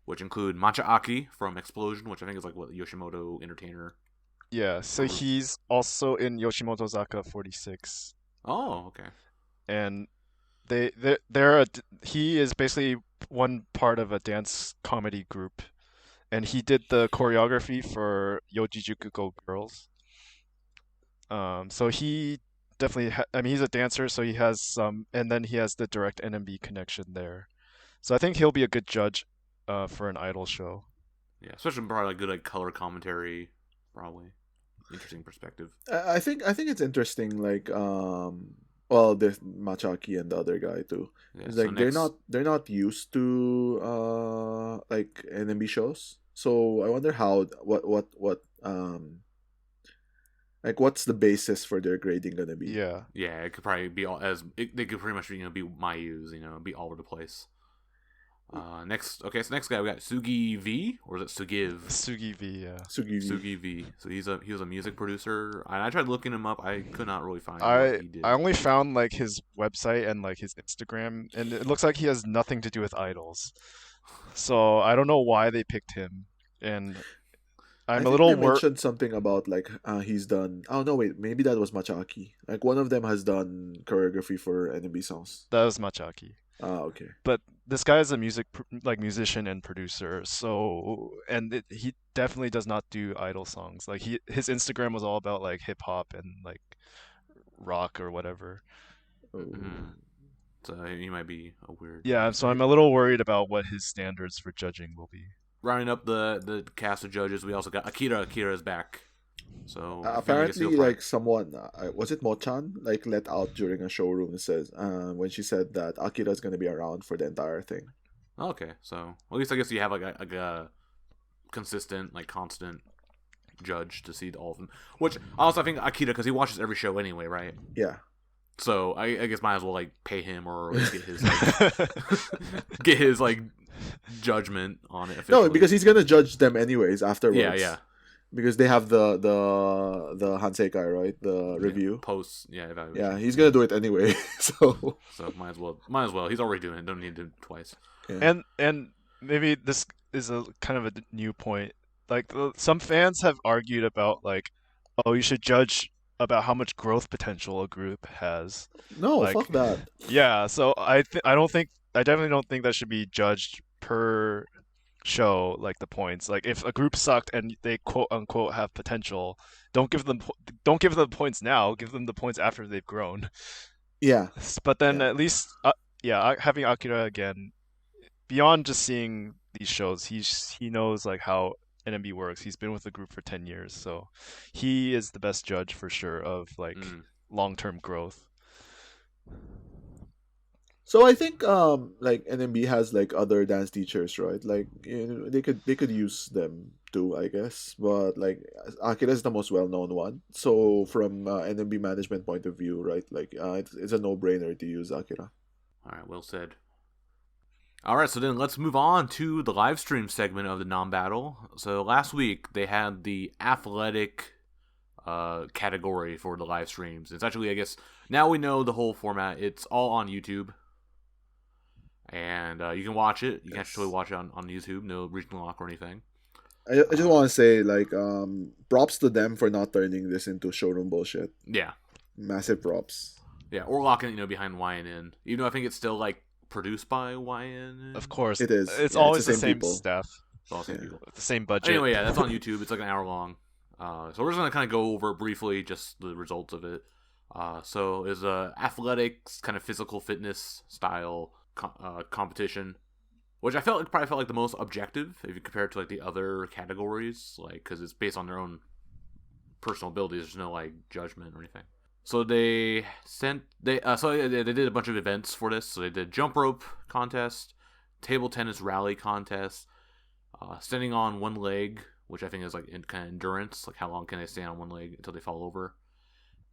[SPEAKER 1] which include Matcha Aki from Explosion, which I think is like what Yoshimoto Entertainer.
[SPEAKER 3] Yeah, so he's also in Yoshimoto Zaka 46.
[SPEAKER 1] Oh, okay.
[SPEAKER 3] And he is basically one part of a dance comedy group, and he did the choreography for Yojijuku Go Girls. So he definitely I mean he's a dancer, so he has some, and then he has the direct NMB connection there. So I think he'll be a good judge for an idol show.
[SPEAKER 1] Yeah, especially probably like good like color commentary, probably interesting perspective.
[SPEAKER 2] I think it's interesting. Like well, there's Machaki and the other guy too.
[SPEAKER 1] Yeah,
[SPEAKER 2] It's
[SPEAKER 1] so
[SPEAKER 2] like
[SPEAKER 1] next,
[SPEAKER 2] they're not used to like NMB shows. So I wonder how what like what's the basis for their grading gonna be?
[SPEAKER 3] Yeah.
[SPEAKER 1] Yeah, it could probably be they could pretty much be Mayu's, be all over the place. Next guy we got Sugi V, or is it Sugiv?
[SPEAKER 3] Sugi V, yeah.
[SPEAKER 2] Sugi.
[SPEAKER 1] V. So he was a music producer. And I tried looking him up. I could not really find
[SPEAKER 3] I
[SPEAKER 1] what he did.
[SPEAKER 3] I only found like his website and like his Instagram, and it looks like he has nothing to do with idols. So I don't know why they picked him, and
[SPEAKER 2] I
[SPEAKER 3] I'm a
[SPEAKER 2] think
[SPEAKER 3] little
[SPEAKER 2] they
[SPEAKER 3] worried.
[SPEAKER 2] mentioned something about like he's done. Oh no, wait, maybe that was Machaki. Like one of them has done choreography for NMB songs.
[SPEAKER 3] That was Machaki.
[SPEAKER 2] Okay.
[SPEAKER 3] But this guy is a musician and producer, so he definitely does not do idol songs. Like his Instagram was all about like hip hop and like rock or whatever.
[SPEAKER 2] Oh.
[SPEAKER 1] So he might be a weird.
[SPEAKER 3] Yeah, so I'm a little worried about what his standards for judging will be.
[SPEAKER 1] Rounding up the cast of judges, we also got Akira. Akira is back. So I guess
[SPEAKER 2] apparently,
[SPEAKER 1] he'll probably...
[SPEAKER 2] like someone was it Mochan like let out during a showroom and says when she said that Akira's gonna be around for the entire thing.
[SPEAKER 1] Okay, so at least I guess you have like a consistent, like constant judge to see all of them. Which also I think Akira, because he watches every show anyway, right?
[SPEAKER 2] Yeah.
[SPEAKER 1] So I guess might as well like pay him or get his like, get his like judgment on it. Officially.
[SPEAKER 2] No, because he's gonna judge them anyways afterwards.
[SPEAKER 1] Yeah.
[SPEAKER 2] Because they have the Hanseikai, right? The review.
[SPEAKER 1] Post, evaluation.
[SPEAKER 2] Yeah, he's gonna do it anyway. So
[SPEAKER 1] might as well. He's already doing it. Don't need to do it twice.
[SPEAKER 2] Yeah.
[SPEAKER 3] And maybe this is a kind of a new point. Like some fans have argued about like, oh, you should judge about how much growth potential a group has.
[SPEAKER 2] No,
[SPEAKER 3] like,
[SPEAKER 2] fuck that.
[SPEAKER 3] Yeah, so I definitely don't think that should be judged per show, like the points. Like if a group sucked and they quote unquote have potential, don't give them points now. Give them the points after they've grown.
[SPEAKER 2] Yeah.
[SPEAKER 3] But then at least, having Akira again, beyond just seeing these shows, he knows like how NMB works. He's been with the group for 10 years, so he is the best judge for sure of like long-term growth.
[SPEAKER 2] So I think like NMB has like other dance teachers, right? Like they could use them too, I guess. But like Akira is the most well-known one. So from NMB management point of view, right? Like it's a no-brainer to use Akira.
[SPEAKER 1] All right, well said. All right, so then let's move on to the live stream segment of the Nambattle. So last week they had the athletic category for the live streams. It's actually, I guess, now we know the whole format. It's all on YouTube. And you can watch it. You can actually watch it on YouTube. No regional lock or anything.
[SPEAKER 2] I just want to say, like, props to them for not turning this into showroom bullshit.
[SPEAKER 1] Yeah.
[SPEAKER 2] Massive props.
[SPEAKER 1] Yeah, or locking it, behind YNN. Even though I think it's still, like, produced by YNN.
[SPEAKER 3] Of course.
[SPEAKER 2] It is.
[SPEAKER 3] It's always
[SPEAKER 2] the
[SPEAKER 3] the same
[SPEAKER 2] people.
[SPEAKER 3] Staff.
[SPEAKER 1] It's all the same people.
[SPEAKER 3] The same budget.
[SPEAKER 1] Anyway, yeah, that's on YouTube. It's like an hour long. So we're just going to kind of go over briefly just the results of it. So it's a athletics, kind of physical fitness style competition, which I probably felt like the most objective if you compare it to like the other categories, like because it's based on their own personal abilities. There's no like judgment or anything. So they did a bunch of events for this. So they did jump rope contest, table tennis rally contest, standing on one leg, which I think is like kind of endurance, like how long can they stand on one leg until they fall over,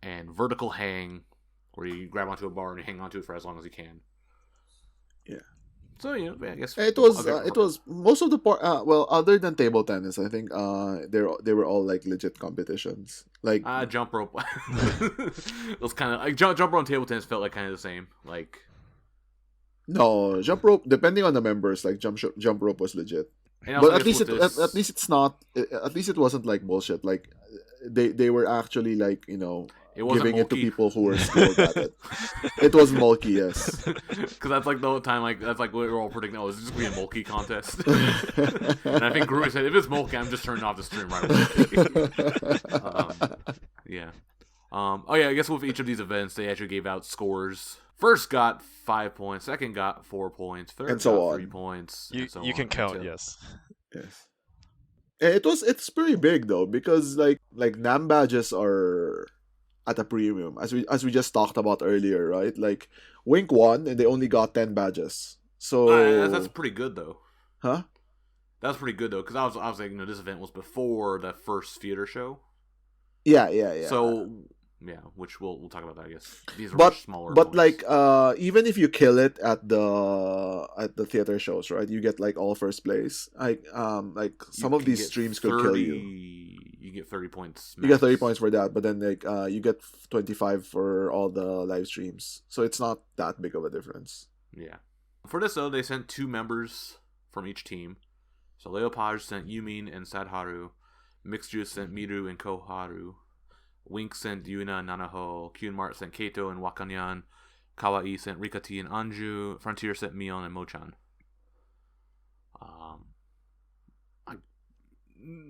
[SPEAKER 1] and vertical hang, where you grab onto a bar and you hang onto it for as long as you can.
[SPEAKER 2] Yeah.
[SPEAKER 1] So I guess
[SPEAKER 2] it was most of the part. Well, other than table tennis, I think they were all like legit competitions. Like
[SPEAKER 1] jump rope. It was kind of like jump rope and table tennis felt like kind of the same. Like
[SPEAKER 2] no jump rope, depending on the members, like jump rope was legit. But at least at least it's not. At least it wasn't like bullshit. Like they were actually like giving it to people who were skilled at it. It was mulky, yes.
[SPEAKER 1] Because that's like the whole time, like that's like what we're all predicting. Oh, it's just gonna be a mulky contest. And I think Guru said, if it's mulky, I'm just turning off the stream right away. Yeah. Oh yeah, I guess with each of these events, they actually gave out scores. First got 5 points, second got 4 points, third got 3 points.
[SPEAKER 3] You can count, yes.
[SPEAKER 2] Yes. It's pretty big though, because like Nambadges are at a premium, as we just talked about earlier, right? Like Wink won and they only got 10 badges. So
[SPEAKER 1] that's pretty good though.
[SPEAKER 2] Huh?
[SPEAKER 1] That's pretty good though, because I was like, this event was before the first theater show.
[SPEAKER 2] Yeah.
[SPEAKER 1] So yeah, which we'll talk about that, I guess. These are
[SPEAKER 2] much
[SPEAKER 1] smaller.
[SPEAKER 2] But
[SPEAKER 1] points.
[SPEAKER 2] like even if you kill it at the theater shows, right? You get like all first place. Like some of these streams could kill you.
[SPEAKER 1] You get 30 points.
[SPEAKER 2] Max. You get 30 points for that, but then like you get 25 for all the live streams. So it's not that big of a difference.
[SPEAKER 1] Yeah. For this though, they sent 2 members from each team. So Leopage sent Yumin and Sadharu. Mixed Juice sent Miru and Koharu. Wink sent Yuna and Nanaho. Kyunmart sent Keito and Wakanyan. Kawaii sent Rikati and Anju. Frontier sent Mion and Mochan. I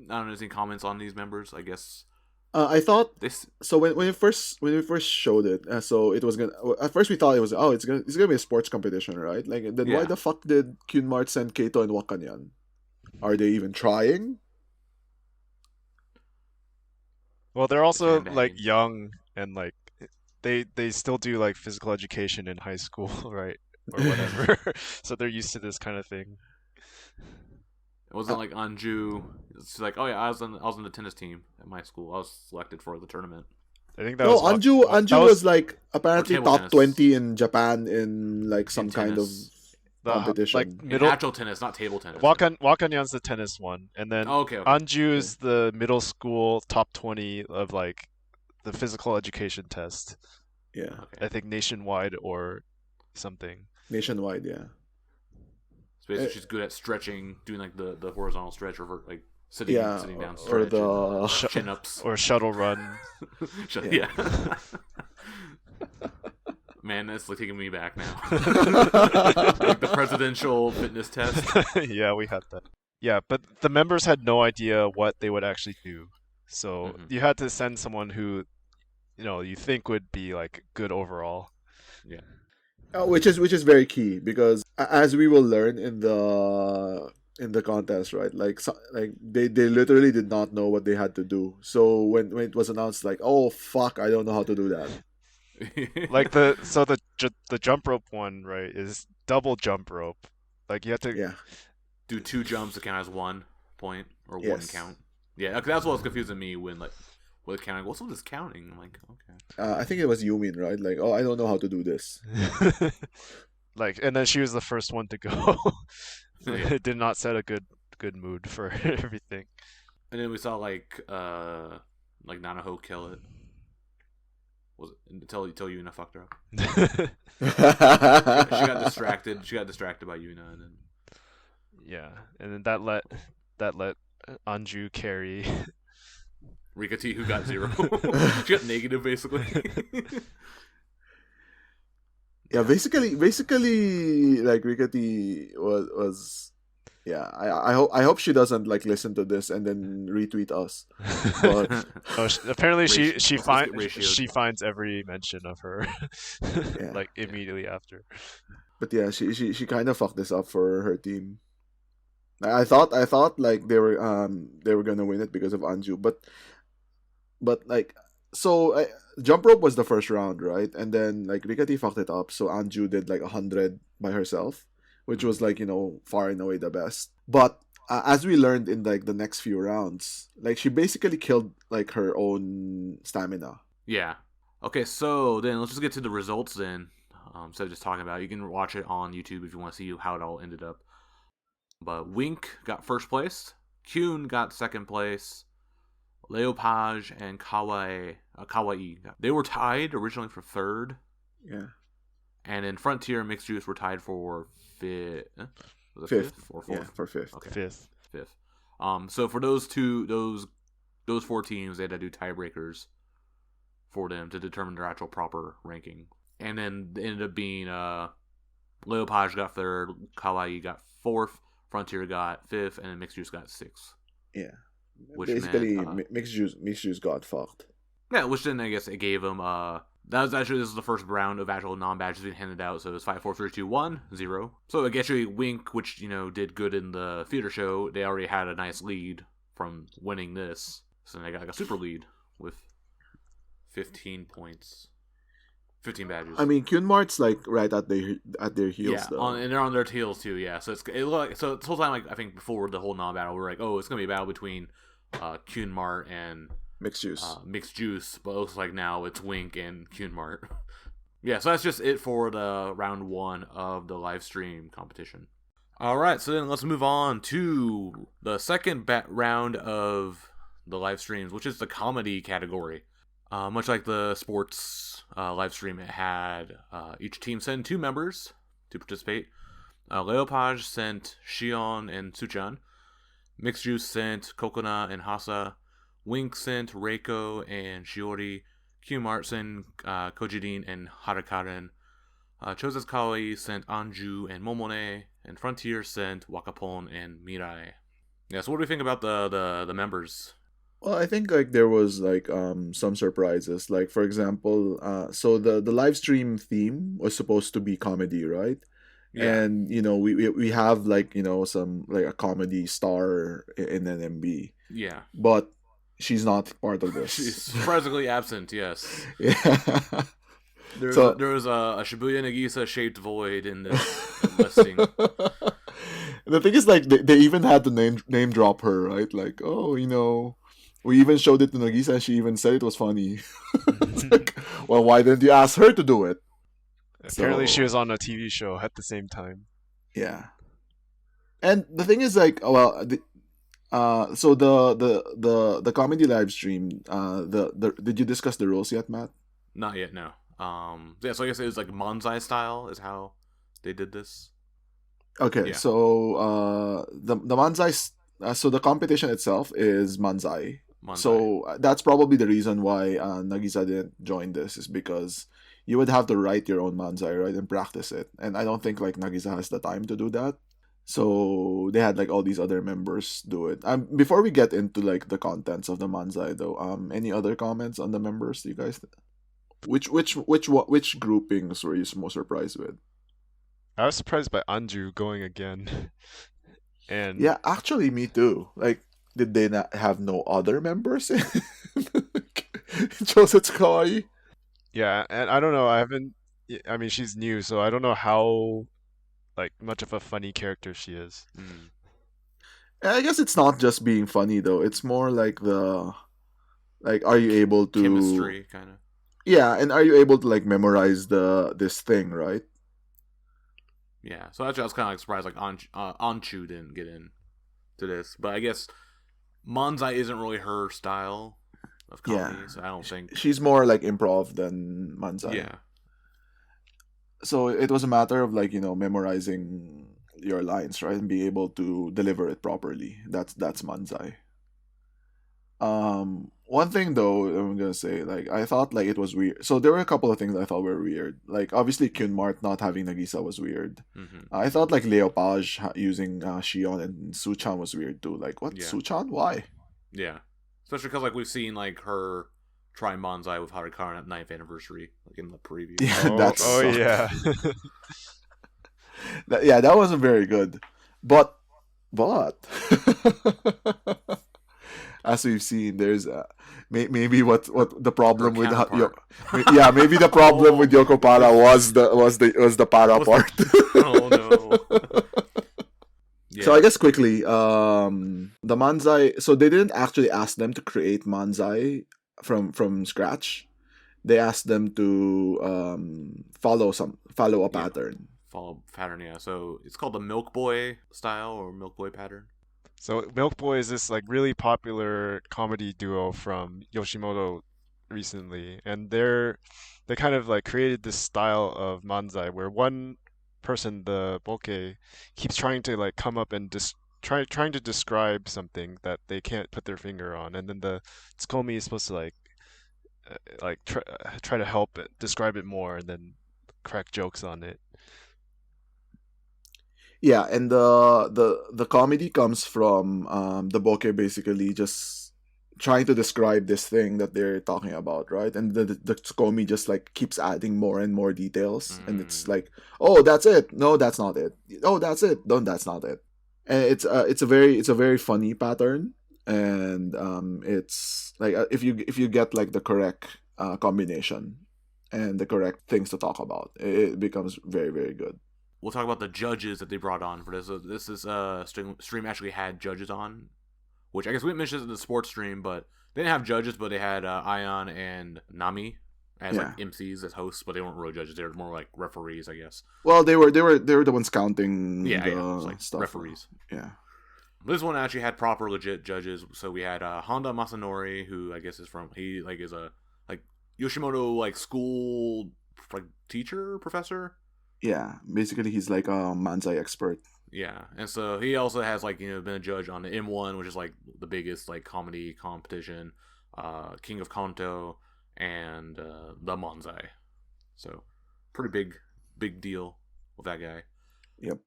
[SPEAKER 1] don't know, any comments on these members? I guess
[SPEAKER 2] I thought
[SPEAKER 1] This
[SPEAKER 2] so when we first showed it. So it was gonna. At first we thought it was it's gonna be a sports competition, right? Like then why
[SPEAKER 1] Yeah.
[SPEAKER 2] the fuck did Kyun Mart send Keito and Wakanyan? Are they even trying?
[SPEAKER 3] Well, they're also like
[SPEAKER 1] sandbagging.
[SPEAKER 3] young and like they still do like physical education in high school, right? Or whatever. So they're used to this kind of thing.
[SPEAKER 1] It wasn't like Anju. It's like, oh yeah, I was on the tennis team at my school. I was selected for the tournament.
[SPEAKER 3] I think that
[SPEAKER 2] No,
[SPEAKER 3] was that
[SPEAKER 2] Anju was like apparently
[SPEAKER 1] table
[SPEAKER 2] top
[SPEAKER 1] tennis.
[SPEAKER 2] 20 in Japan in like some kind of
[SPEAKER 1] tennis.
[SPEAKER 2] competition.
[SPEAKER 3] like
[SPEAKER 1] In
[SPEAKER 3] middle.
[SPEAKER 1] actual tennis, not table tennis.
[SPEAKER 3] Wakanyan's the tennis one, and then
[SPEAKER 1] Oh, okay.
[SPEAKER 3] Anju is the middle school top 20 of like the physical education test.
[SPEAKER 2] Yeah,
[SPEAKER 1] Okay.
[SPEAKER 3] I think nationwide or something.
[SPEAKER 2] nationwide. Yeah,
[SPEAKER 1] So basically, she's good at stretching, doing like the horizontal stretch, or like sitting down
[SPEAKER 2] or
[SPEAKER 1] stretch,
[SPEAKER 2] the
[SPEAKER 1] chin ups.
[SPEAKER 3] Or shuttle run.
[SPEAKER 1] Yeah. Man, that's like taking me back now. Like the presidential fitness test.
[SPEAKER 3] Yeah, we had that. Yeah, but the members had no idea what they would actually do. So you had to send someone who, you think would be like good overall.
[SPEAKER 1] Yeah.
[SPEAKER 2] which is very key because as we will learn in the contest, right? Like like they literally did not know what they had to do. So when it was announced, like, oh fuck, I don't know how to do that.
[SPEAKER 3] Like the jump rope one, right, is double jump rope. Like you have to
[SPEAKER 2] Yeah,
[SPEAKER 1] do 2 jumps to count as 1 point or 1
[SPEAKER 2] Yes.
[SPEAKER 1] count. Yeah, that's what was confusing me when like with counting. What's with this counting? I'm like, okay.
[SPEAKER 2] I think it was Yumin, right? Like, oh, I don't know how to do this.
[SPEAKER 3] like, and then she was the first one to go. So
[SPEAKER 1] Yeah.
[SPEAKER 3] it did not set a good mood for everything.
[SPEAKER 1] And then we saw like Nanaho kill it. Was it until Yuna fucked her up? She got distracted. She got distracted by Yuna, and then
[SPEAKER 3] Yeah, and then that let Anju carry.
[SPEAKER 1] Rika T, who got 0. She got negative basically.
[SPEAKER 2] Yeah, basically, like Rikati was. Yeah, I hope she doesn't like listen to this and then retweet us. But
[SPEAKER 3] Oh, apparently she
[SPEAKER 1] Let's get ratioed.
[SPEAKER 3] she finds every mention of her
[SPEAKER 2] Yeah.
[SPEAKER 3] like immediately after.
[SPEAKER 2] But yeah, she kind of fucked this up for her team. I thought like they were gonna win it because of Anju, but like jump rope was the first round, right? And then like Rikati fucked it up, so Anju did like 100 by herself, which was like far and away the best. But as we learned in like the next few rounds, like she basically killed like her own stamina.
[SPEAKER 1] Yeah. Okay, so then let's just get to the results then. Instead of just talking about it, you can watch it on YouTube if you want to see how it all ended up. But Wink got first place, Kyun got second place, Leopage and Kawaii, they were tied originally for third,
[SPEAKER 2] Yeah,
[SPEAKER 1] and then Frontier and Mixed Juice were tied for fifth. Was it
[SPEAKER 2] fifth
[SPEAKER 1] or fourth?
[SPEAKER 2] Yeah, for fifth.
[SPEAKER 1] Okay,
[SPEAKER 3] Fifth.
[SPEAKER 1] fifth. So for those 4 teams, they had to do tiebreakers for them to determine their actual proper ranking. And then it ended up being Leopage got third, Kawaii got fourth, Frontier got fifth, and then Mixed Juice got sixth.
[SPEAKER 2] Yeah,
[SPEAKER 1] Which
[SPEAKER 2] basically
[SPEAKER 1] meant,
[SPEAKER 2] mixed juice got fucked.
[SPEAKER 1] Yeah, which then I guess it gave them this is the first round of actual non-badges being handed out, so it was 5, 4, 3, 2, 1, 0. So actually Wink, which did good in the theater show, they already had a nice lead from winning this, so they got like a super lead with 15 points, 15 badges.
[SPEAKER 2] I mean, Kyun Mart's like right at their heels,
[SPEAKER 1] Yeah,
[SPEAKER 2] though.
[SPEAKER 1] and they're on their tails too. Yeah, so this whole time, like I think before the whole non-battle, we're like, oh, it's gonna be a battle between Kyun Mart and
[SPEAKER 2] Mixed juice.
[SPEAKER 1] Mixed Juice, but it looks like now it's Wink and Kyun Mart. Yeah, so that's just it for the round 1 of the live stream competition. All right, so then let's move on to the second round of the live streams, which is the comedy category. Much like the sports live stream, it had each team send 2 members to participate. Leopage sent Shion and Suchan. Mixed Juice sent Kokona and Hasa. Wink sent Reiko and Shiori. Q-Mart sent Kojidin and Harakaren. Chosetsu Kawaii sent Anju and Momone. And Frontier sent Wakapon and Mirai. Yeah, so what do we think about the members?
[SPEAKER 2] Well, I think like there was like some surprises. Like for example, so the live stream theme was supposed to be comedy, right?
[SPEAKER 1] Yeah,
[SPEAKER 2] And we have like some like a comedy star in NMB,
[SPEAKER 1] yeah.
[SPEAKER 2] but she's not part of
[SPEAKER 1] She's
[SPEAKER 2] this.
[SPEAKER 1] surprisingly absent. Yes,
[SPEAKER 2] Yeah.
[SPEAKER 1] there was a,
[SPEAKER 2] So
[SPEAKER 1] there was a Shibuya Nagisa shaped void in this listing.
[SPEAKER 2] the thing is, like, they even had to name drop her, right? Like, oh, we even showed it to Nagisa, and she even said it was funny. It's like, well, why didn't you ask her to do it?
[SPEAKER 3] Apparently, she
[SPEAKER 2] So
[SPEAKER 3] was on a TV show at the same time.
[SPEAKER 2] yeah, and the thing is, like, well, so the comedy live stream, did you discuss the rules yet, Matt?
[SPEAKER 1] Not yet, no. Yeah, so I guess it was like Manzai style is how they did this.
[SPEAKER 2] Okay,
[SPEAKER 1] Yeah,
[SPEAKER 2] so the manzai, so the competition itself is manzai.
[SPEAKER 1] Manzai.
[SPEAKER 2] So that's probably the reason why Nagisa didn't join this, is because you would have to write your own manzai, right, and practice it. And I don't think like Nagisa has the time to do that. So they had like all these other members do it. Before we get into like the contents of the manzai though, any other comments on the members? Do you guys? Which groupings were you most surprised with?
[SPEAKER 3] I was surprised by Anju going again, and
[SPEAKER 2] Yeah, actually, me too. Like, did they not have no other members in Josetsu Kawaii?
[SPEAKER 3] yeah, and I don't know. I haven't. I mean, she's new, so I don't know how like much of a funny character she is.
[SPEAKER 1] Mm.
[SPEAKER 2] I guess it's not just being funny though. It's more like are you able to
[SPEAKER 1] Chemistry, kind of.
[SPEAKER 2] yeah, and are you able to like memorize this thing, right?
[SPEAKER 1] Yeah, so that's I was kind of like surprised like Anchu didn't get in to this, but I guess Manzai isn't really her style of
[SPEAKER 2] Yeah,
[SPEAKER 1] comedy, so I don't think.
[SPEAKER 2] she's more like improv than manzai.
[SPEAKER 1] Yeah,
[SPEAKER 2] So it was a matter of like memorizing your lines, right, and be able to deliver it properly. That's manzai. One thing though, I'm gonna say, like, I thought like it was weird. So there were a couple of things I thought were weird. Like obviously Kyunmart not having Nagisa was weird.
[SPEAKER 1] hmm
[SPEAKER 2] I thought like Leopage using Shion and Suchan was weird too. Like, what,
[SPEAKER 1] yeah,
[SPEAKER 2] Suchan? Why?
[SPEAKER 1] yeah. Especially because like we've seen like her try Manzai with Harikaran at 9th anniversary, like in the preview.
[SPEAKER 2] Yeah,
[SPEAKER 3] Oh,
[SPEAKER 2] that
[SPEAKER 3] oh
[SPEAKER 2] sucked.
[SPEAKER 3] yeah.
[SPEAKER 2] Yeah, that wasn't very good. But as we've seen, there's maybe what the
[SPEAKER 1] Her
[SPEAKER 2] problem with
[SPEAKER 1] counterpart.
[SPEAKER 2] yeah, maybe the problem with
[SPEAKER 1] Oh,
[SPEAKER 2] Yoko Para was the para
[SPEAKER 1] Was
[SPEAKER 2] part.
[SPEAKER 1] oh no.
[SPEAKER 2] So I
[SPEAKER 1] Yeah.
[SPEAKER 2] guess quickly, the manzai. So they didn't actually ask them to create manzai from scratch. They asked them to follow a
[SPEAKER 1] Yeah.
[SPEAKER 2] pattern.
[SPEAKER 1] Follow pattern, yeah. So it's called the Milk Boy style or Milk Boy pattern.
[SPEAKER 3] So Milk Boy is this like really popular comedy duo from Yoshimoto recently, and they kind of like created this style of manzai where one person, the Boke, keeps trying to like come up and trying to describe something that they can't put their finger on, and then the Tsukomi is supposed to try to help it describe it more and then crack jokes on it.
[SPEAKER 2] Yeah, and the comedy comes from the bokeh basically just trying to describe this thing that they're talking about, right? And the Tsukomi just like keeps adding more and more details, and it's
[SPEAKER 1] Mm.
[SPEAKER 2] like, oh, that's it. No, that's not it. Oh, that's it. No, that's not it. And it's a very funny pattern, and it's like if you get like the correct combination and the correct things to talk about, it becomes very very good.
[SPEAKER 1] We'll talk about the judges that they brought on for this. So this is stream actually had judges on, which I guess we didn't mention this in the sports stream, but they didn't have judges, but they had Ion and Nami as
[SPEAKER 2] Yeah.
[SPEAKER 1] like MCs as hosts, but they weren't really judges. They were more like referees, I guess.
[SPEAKER 2] Well, they were the ones counting
[SPEAKER 1] Yeah,
[SPEAKER 2] the
[SPEAKER 1] yeah, it's like
[SPEAKER 2] stuff.
[SPEAKER 1] referees.
[SPEAKER 2] Yeah.
[SPEAKER 1] This one actually had proper legit judges. So we had Honda Masanori, who I guess is from he like is a like Yoshimoto like school like teacher professor.
[SPEAKER 2] Yeah. Basically, he's like a manzai expert.
[SPEAKER 1] Yeah, and so he also has like been a judge on the M1, which is like the biggest like comedy competition, King of Kanto, and the Manzai. So pretty big deal with that guy.
[SPEAKER 2] Yep.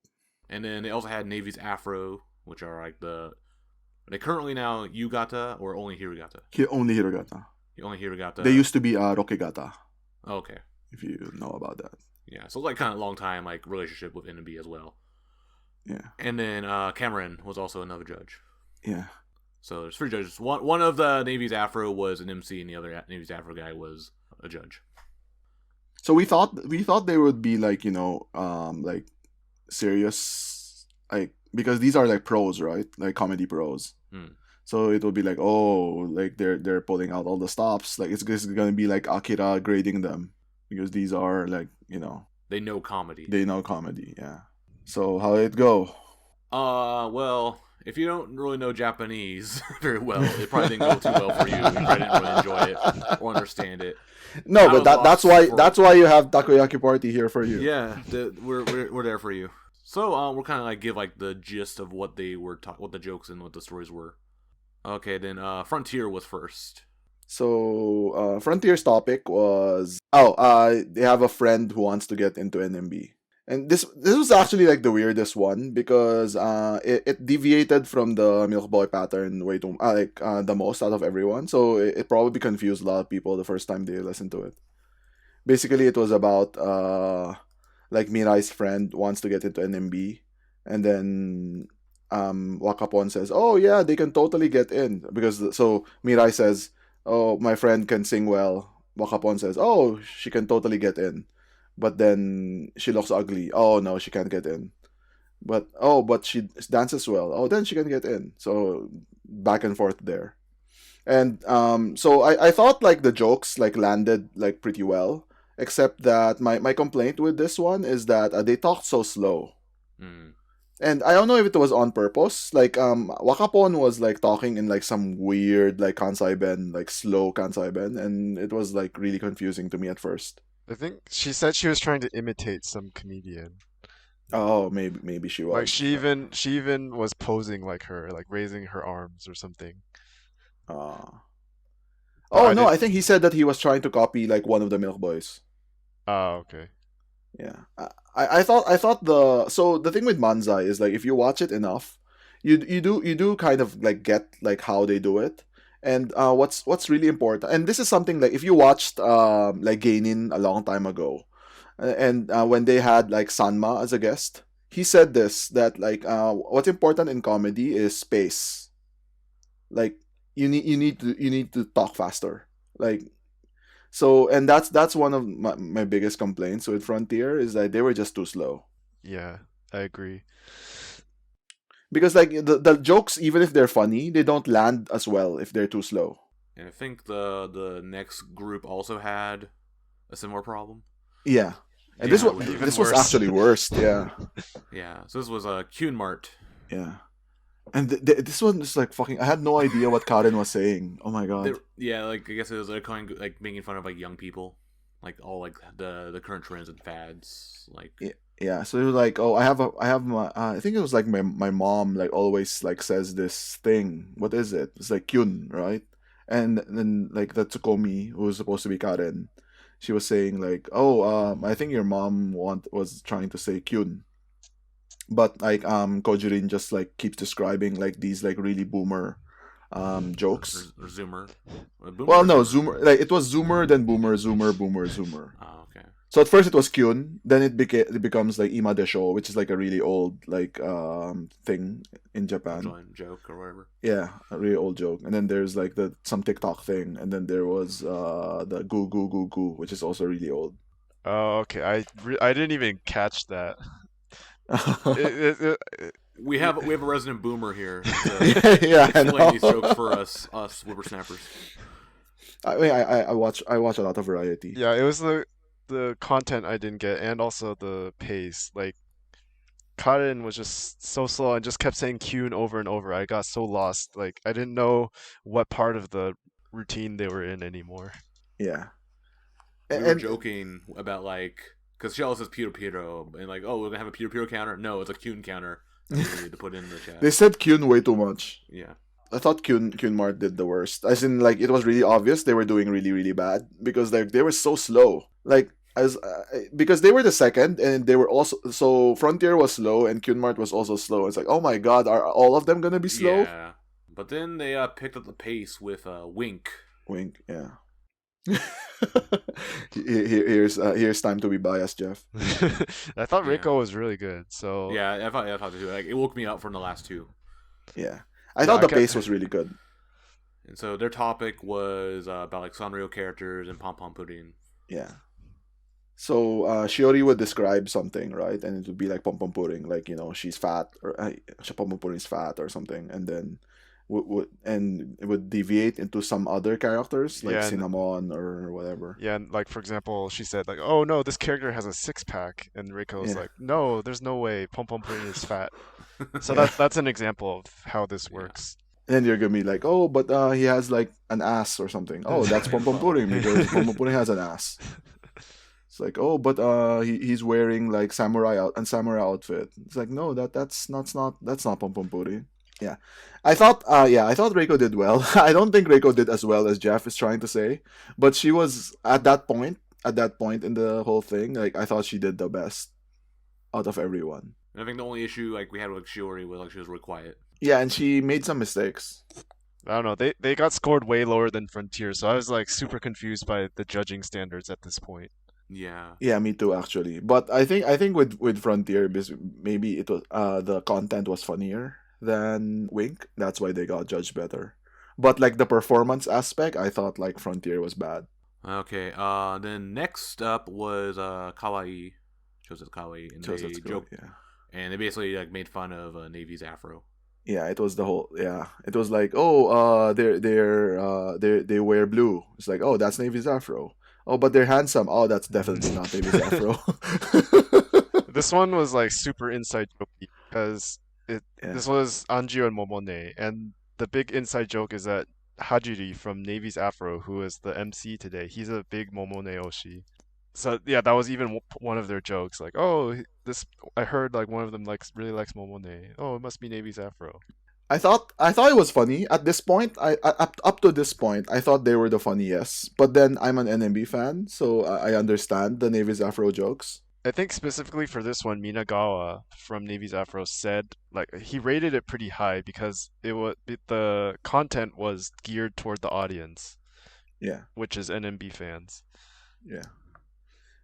[SPEAKER 1] And then they also had Navy's Afro, which are like the Are they currently now Yugata or only Hiragata?
[SPEAKER 2] Only Hiragata.
[SPEAKER 1] Only Hiragata.
[SPEAKER 2] They used to be Rokegata.
[SPEAKER 1] Oh, okay.
[SPEAKER 2] If you know about that.
[SPEAKER 1] Yeah, so like kind of long time like relationship with NMB as well.
[SPEAKER 2] Yeah.
[SPEAKER 1] And then Cameron was also another judge.
[SPEAKER 2] Yeah.
[SPEAKER 1] So there's 3 judges. One of the Navy's Afro was an MC, and the other Navy's Afro guy was a judge.
[SPEAKER 2] So we thought they would be like, like serious, like, because these are like pros, right? Like comedy pros. So it will be like, oh, like they're pulling out all the stops. Like it's gonna be like Akira grading them because these are like,
[SPEAKER 1] they know comedy.
[SPEAKER 2] They know comedy, yeah. So how did it go?
[SPEAKER 1] Well, if you don't really know Japanese very well, it probably didn't go too well for you. You probably didn't really enjoy it or understand it.
[SPEAKER 2] No, but that's why you have Takoyaki Party here for you.
[SPEAKER 1] Yeah, we're there for you. So we're kind of like give like the gist of what they were what the jokes and what the stories were. Okay, then Frontier was first.
[SPEAKER 2] So Frontier's topic was they have a friend who wants to get into NMB. And this was actually like the weirdest one because it deviated from the Milk Boy pattern way too the most out of everyone. So it probably confused a lot of people the first time they listened to it. Basically, it was about like Mirai's friend wants to get into NMB, and then Wakapon says, "Oh yeah, they can totally get in," because so Mirai says, "Oh, my friend can sing well." Wakapon says, "Oh, she can totally get in." But then she looks ugly. Oh no, she can't get in. But she dances well. Oh, then she can get in. So back and forth there. And so I thought like the jokes like landed like pretty well, except that my complaint with this one is that they talked so slow. And I don't know if it was on purpose. Like Wakapon was like talking in like some weird like Kansai Ben, like slow Kansai Ben, and it was like really confusing to me at first.
[SPEAKER 3] I think she said she was trying to imitate some comedian.
[SPEAKER 2] Oh, maybe she was.
[SPEAKER 3] Like she even was posing like her, like raising her arms or something.
[SPEAKER 2] Oh no, I think he said that he was trying to copy like one of the Milk Boys.
[SPEAKER 3] Oh, okay.
[SPEAKER 2] Yeah. I thought the thing with Manzai is like if you watch it enough, you do kind of like get like how they do it. And what's really important, and this is something like if you watched like Gainin a long time ago, and when they had like Sanma as a guest, he said this that like what's important in comedy is space. Like you need to talk faster. Like so, and that's one of my biggest complaints with Frontier is that they were just too slow.
[SPEAKER 3] Yeah, I agree.
[SPEAKER 2] Because like the jokes, even if they're funny, they don't land as well if they're too slow.
[SPEAKER 1] And I think the next group also had a similar problem.
[SPEAKER 2] Yeah, and
[SPEAKER 1] Yeah,
[SPEAKER 2] this was actually worse. Yeah.
[SPEAKER 1] Yeah. So this was Kunmart.
[SPEAKER 2] Yeah. And this one is like fucking. I had no idea what Karen was saying. Oh my god.
[SPEAKER 1] Yeah, like I guess it was kind of like making fun of like young people, like all like the current trends and fads, like.
[SPEAKER 2] Yeah, so it was like, oh, I have my, I think it was like my mom like always like says this thing. What is it? It's like Kyun, right? And then like the Tsukomi, who was supposed to be Karen, she was saying like, oh, I think your mom was trying to say Kyun, but like Kojurin just like keeps describing like these like really boomer jokes.
[SPEAKER 1] Or Zoomer.
[SPEAKER 2] Well, no, Zoomer. Like it was Zoomer, then Boomer, Zoomer, Boomer, Zoomer.
[SPEAKER 1] Oh, okay.
[SPEAKER 2] So at first it was Kyun, then it becomes like Ima Desho, which is like a really old like thing in Japan.
[SPEAKER 1] Joke or whatever.
[SPEAKER 2] Yeah, a really old joke. And then there's like some TikTok thing, and then there was the goo goo goo goo, which is also really old.
[SPEAKER 3] Oh, okay. I didn't even catch that.
[SPEAKER 1] We have a resident boomer here.
[SPEAKER 2] Yeah,
[SPEAKER 1] explain these jokes for us whippersnappers.
[SPEAKER 2] I mean, I watch a lot of variety.
[SPEAKER 3] Yeah, it was the content I didn't get, and also the pace. Like Karen was just so slow and just kept saying Kyun over and over. I got so lost. Like I didn't know what part of the routine they were in anymore.
[SPEAKER 2] Yeah.
[SPEAKER 1] We were joking about like, because she always says Piro Piro, and like, oh, we're gonna have a Piro Piro counter. No, it's a Kyun counter that we need to put in the chat.
[SPEAKER 2] They said Kyun way too much.
[SPEAKER 1] Yeah.
[SPEAKER 2] I thought Kyun Mart did the worst. As in, like, it was really obvious they were doing really, really bad because they were so slow. Like, because they were the second, and they were also so Frontier was slow, and Kyun Mart was also slow. It's like, oh my god, are all of them gonna be slow?
[SPEAKER 1] Yeah, But then they picked up the pace with Wink.
[SPEAKER 2] Wink, yeah. Here's time to be biased, Jeff.
[SPEAKER 3] I thought
[SPEAKER 1] Yeah.
[SPEAKER 3] Rico was really good. So
[SPEAKER 1] Yeah, I thought too. Like, it woke me up from the last two.
[SPEAKER 2] Yeah, I thought the pace was really good.
[SPEAKER 1] And so their topic was about like Sanrio characters and Pom Pom Pudding.
[SPEAKER 2] Yeah. So Shiori would describe something, right? And it would be like Pom Pom Pudding, like, you know, she's fat, or Pom Pom Pudding's fat or something, and then and it would deviate into some other characters like
[SPEAKER 3] Yeah,
[SPEAKER 2] Cinnamon or whatever.
[SPEAKER 3] yeah, and like for example, she said like, "Oh no, this character has a six-pack," and Rico's
[SPEAKER 2] Yeah.
[SPEAKER 3] like, "No, there's no way. Pom Pom Pudding is fat." So
[SPEAKER 2] Yeah.
[SPEAKER 3] that's an example of how this works.
[SPEAKER 2] And then you're gonna be like, oh, but he has like an ass or something. Oh, that's Pom Pom Pudding because Pom Pom Pudding has an ass. It's like, oh, but he's wearing like samurai outfit. It's like, no, that's not Pom Pom Pudding. Yeah, I thought Reiko did well. I don't think Reiko did as well as Jeff is trying to say, but she was at that point in the whole thing. Like, I thought she did the best out of everyone.
[SPEAKER 1] And I think the only issue like we had with Shiori was like she was really quiet.
[SPEAKER 2] Yeah, and she made some mistakes.
[SPEAKER 3] I don't know. They got scored way lower than Frontier, so I was like super confused by the judging standards at this point.
[SPEAKER 1] Yeah.
[SPEAKER 2] Yeah, me too actually. But I think with Frontier, maybe it was the content was funnier than Wink. That's why they got judged better. But like the performance aspect, I thought like Frontier was bad.
[SPEAKER 1] Okay. Then next up was Kawaii. Chosetsu Kawaii, and they joked,
[SPEAKER 2] yeah.
[SPEAKER 1] and they basically like made fun of Navy's afro.
[SPEAKER 2] Yeah, it was the whole. Yeah, it was like, oh, they wear blue. It's like, oh, that's Navy's afro. Oh, but they're handsome. Oh, that's definitely not Navy's afro.
[SPEAKER 3] This one was like super inside joke because this was Anjio and Momone, and the big inside joke is that Hajiri from Navy's Afro, who is the MC today, he's a big Momone oshi. So yeah, that was even one of their jokes. Like, oh, I heard like one of them really likes Momone. Oh, it must be Navy's Afro.
[SPEAKER 2] I thought it was funny at this point. I up to this point, I thought they were the funniest. But then I'm an NMB fan, so I understand the Navy's Afro jokes.
[SPEAKER 3] I think specifically for this one, Minagawa from Navy's Afro said like he rated it pretty high because the content was geared toward the audience.
[SPEAKER 2] Yeah.
[SPEAKER 3] Which is NMB fans.
[SPEAKER 2] Yeah.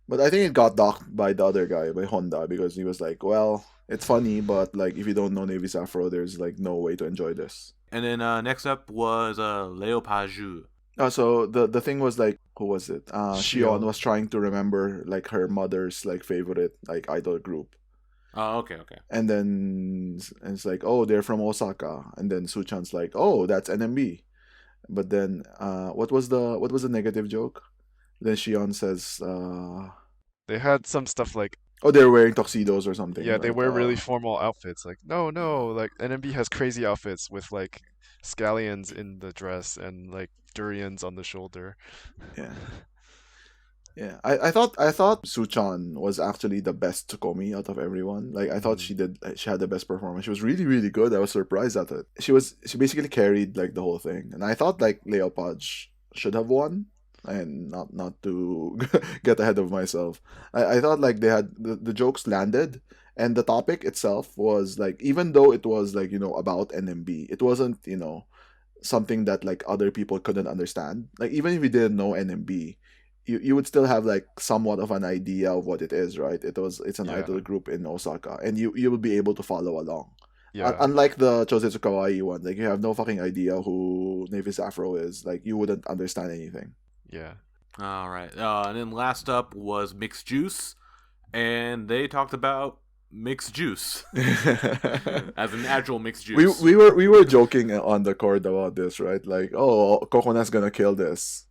[SPEAKER 2] But I think it got docked by the other guy, by Honda, because he was like, well, it's funny, but like if you don't know Navy's Afro, there's like no way to enjoy this.
[SPEAKER 1] And then next up was Leopaju.
[SPEAKER 2] So the thing was like, who was it? Shion was trying to remember like her mother's like favorite like idol group.
[SPEAKER 1] Oh, okay.
[SPEAKER 2] And then it's like, oh, they're from Osaka. And then Suchan's like, oh, that's NMB. But then what was the negative joke? Then Shion says
[SPEAKER 3] they had some stuff like,
[SPEAKER 2] oh, they're wearing tuxedos or something.
[SPEAKER 3] Yeah, they wear really formal outfits. Like, no, like NMB has crazy outfits with like scallions in the dress and like durians on the shoulder.
[SPEAKER 2] Yeah. Yeah. I thought Suchan was actually the best Tsukomi out of everyone. Like I thought she had the best performance. She was really, really good. I was surprised at it. She basically carried like the whole thing. And I thought like Leopage should have won. And not to get ahead of myself. I thought like they had the jokes landed, and the topic itself was like, even though it was like, you know, about NMB, it wasn't, you know, something that like other people couldn't understand. Like even if you didn't know NMB, you would still have like somewhat of an idea of what it is, right? It's an idol group in Osaka, and you would be able to follow along. Yeah. Unlike the Chosetsu Kawaii one, like you have no fucking idea who Navy's Afro is. Like you wouldn't understand anything.
[SPEAKER 3] Yeah.
[SPEAKER 1] All right. And then last up was Mixed Juice, and they talked about mixed juice as an actual mixed juice.
[SPEAKER 2] We were joking on the court about this, right? Like, oh, Coconut's gonna kill this.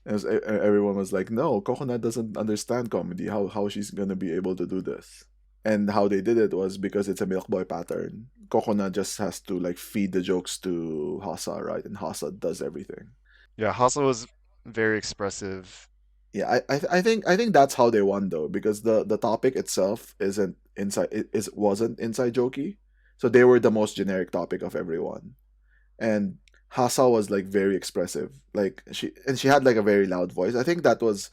[SPEAKER 2] And everyone was like, no, Coconut doesn't understand comedy. How she's gonna be able to do this? And how they did it was because it's a Milk Boy pattern. Coconut just has to like feed the jokes to Hasa, right? And Hasa does everything.
[SPEAKER 3] Yeah, Hasa was very expressive.
[SPEAKER 2] Yeah, I think that's how they won though, because the topic itself wasn't inside jokey, so they were the most generic topic of everyone, and Hasa was like very expressive, like she had like a very loud voice. I think that was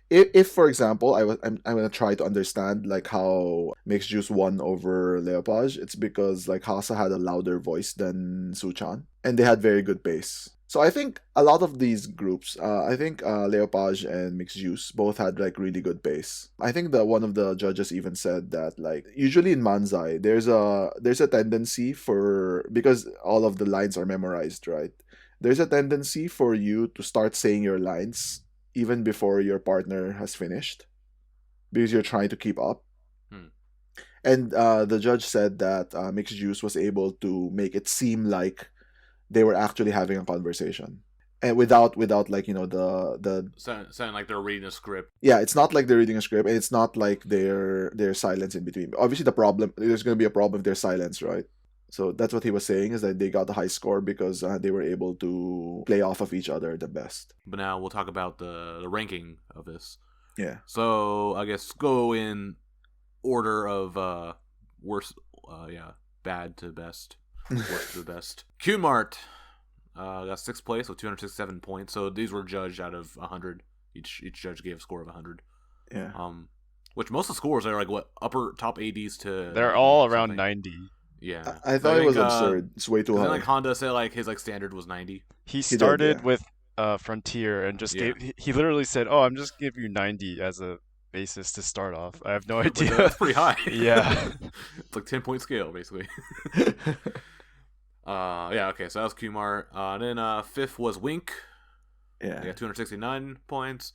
[SPEAKER 2] if for example I'm gonna try to understand like how Mixed Juice won over Leopage, it's because like Hasa had a louder voice than Suchan, and they had very good bass. So I think a lot of these groups, I think Leopage and Mixed Juice both had like really good bass. I think that one of the judges even said that like usually in Manzai there's a tendency for, because all of the lines are memorized, right? There's a tendency for you to start saying your lines even before your partner has finished because you're trying to keep up.
[SPEAKER 1] Hmm.
[SPEAKER 2] And the judge said that Mixed Juice was able to make it seem like they were actually having a conversation, and without like the
[SPEAKER 1] Sound like they're reading a script.
[SPEAKER 2] yeah, it's not like they're reading a script, and it's not like there's silence in between. Obviously, there's going to be a problem if there's silence, right? So that's what he was saying, is that they got a high score because they were able to play off of each other the best.
[SPEAKER 1] But now we'll talk about the ranking of this.
[SPEAKER 2] Yeah.
[SPEAKER 1] So I guess go in order of worst, bad to best, worst to best. Q-Mart got 6th place with 267 points. So these were judged out of 100. Each judge gave a score of 100.
[SPEAKER 2] Yeah.
[SPEAKER 1] Which most of the scores are like what upper top 80s to.
[SPEAKER 3] They're all around 90.
[SPEAKER 1] Yeah,
[SPEAKER 2] I thought it was absurd. It's way too high.
[SPEAKER 1] Like Honda said, like his like standard was 90.
[SPEAKER 3] He started
[SPEAKER 2] yeah.
[SPEAKER 3] with Frontier and just he literally said, "Oh, I'm just giving you 90 as a basis to start off." I have no idea.
[SPEAKER 1] That's pretty high.
[SPEAKER 3] Yeah.
[SPEAKER 1] It's like 10-point scale basically. Okay, so that was Kumar. Then 5th was Wink.
[SPEAKER 2] Yeah.
[SPEAKER 1] They got 269 points.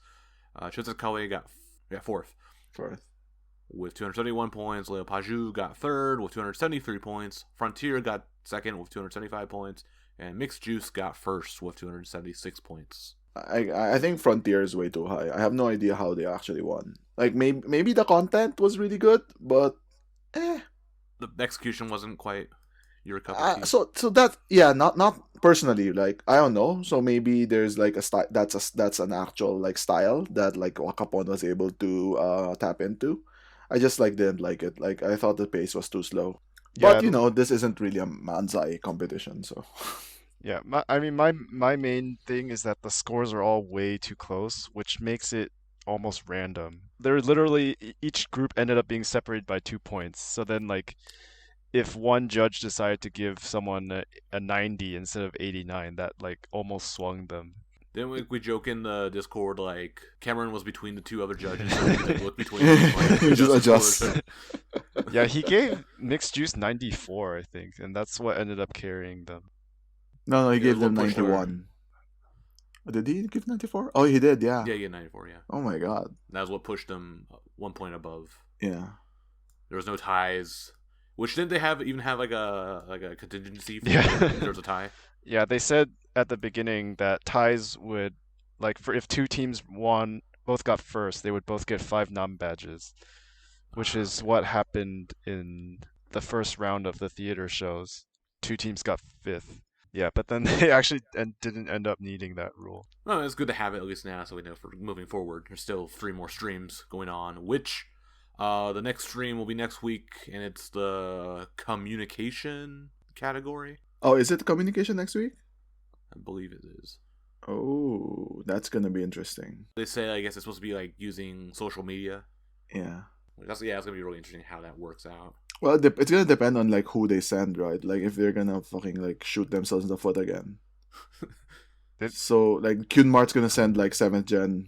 [SPEAKER 1] Chizakawa got 4th. With 271 points. Leo Paju got 3rd with 273 points. Frontier got 2nd with 275 points. And Mixed Juice got 1st with 276 points.
[SPEAKER 2] I think Frontier is way too high. I have no idea how they actually won. Like maybe the content was really good, but
[SPEAKER 1] the execution wasn't quite your cup of tea.
[SPEAKER 2] So that not personally, like I don't know. So maybe there's like a style that's an actual like style that like Wakapon was able to tap into. I just like didn't like it. Like I thought the pace was too slow.
[SPEAKER 3] Yeah,
[SPEAKER 2] But this isn't really a Manzai competition, so.
[SPEAKER 3] Yeah, my main thing is that the scores are all way too close, which makes it almost random. They're literally each group ended up being separated by 2 points. So then like if one judge decided to give someone a 90 instead of 89, that like almost swung them.
[SPEAKER 1] Then we joke in the Discord like Cameron was between the two other judges, so he could look between them, like,
[SPEAKER 2] Just adjust.
[SPEAKER 3] Yeah, he gave Mixed Juice 94, I think, and that's what ended up carrying them.
[SPEAKER 2] No, he gave them 91. Did he give 94? Oh, he did, yeah.
[SPEAKER 1] Yeah, he had 94, yeah.
[SPEAKER 2] Oh my god.
[SPEAKER 1] That was what pushed them 1 point above.
[SPEAKER 2] Yeah.
[SPEAKER 1] There was no ties. Which didn't they even have like a contingency for if there was a tie?
[SPEAKER 3] Yeah, they said at the beginning that ties would, like, for if 2 teams both got first, they would both get 5 Nambadges, which is what happened in the first round of the theater shows. 2 teams got 5th. Yeah, but then they actually didn't end up needing that rule.
[SPEAKER 1] No, it's good to have it at least now, so we know for moving forward. There's still 3 more streams going on, which the next stream will be next week, and it's the communication category.
[SPEAKER 2] Oh, is it communication next week?
[SPEAKER 1] I believe it is.
[SPEAKER 2] Oh, that's gonna be interesting.
[SPEAKER 1] They say, I guess it's supposed to be like using social media.
[SPEAKER 2] Yeah.
[SPEAKER 1] It's gonna be really interesting how that works out.
[SPEAKER 2] Well, it's gonna depend on like who they send, right? Like if they're gonna fucking like shoot themselves in the foot again. So like Kunmart's gonna send like 7th gen.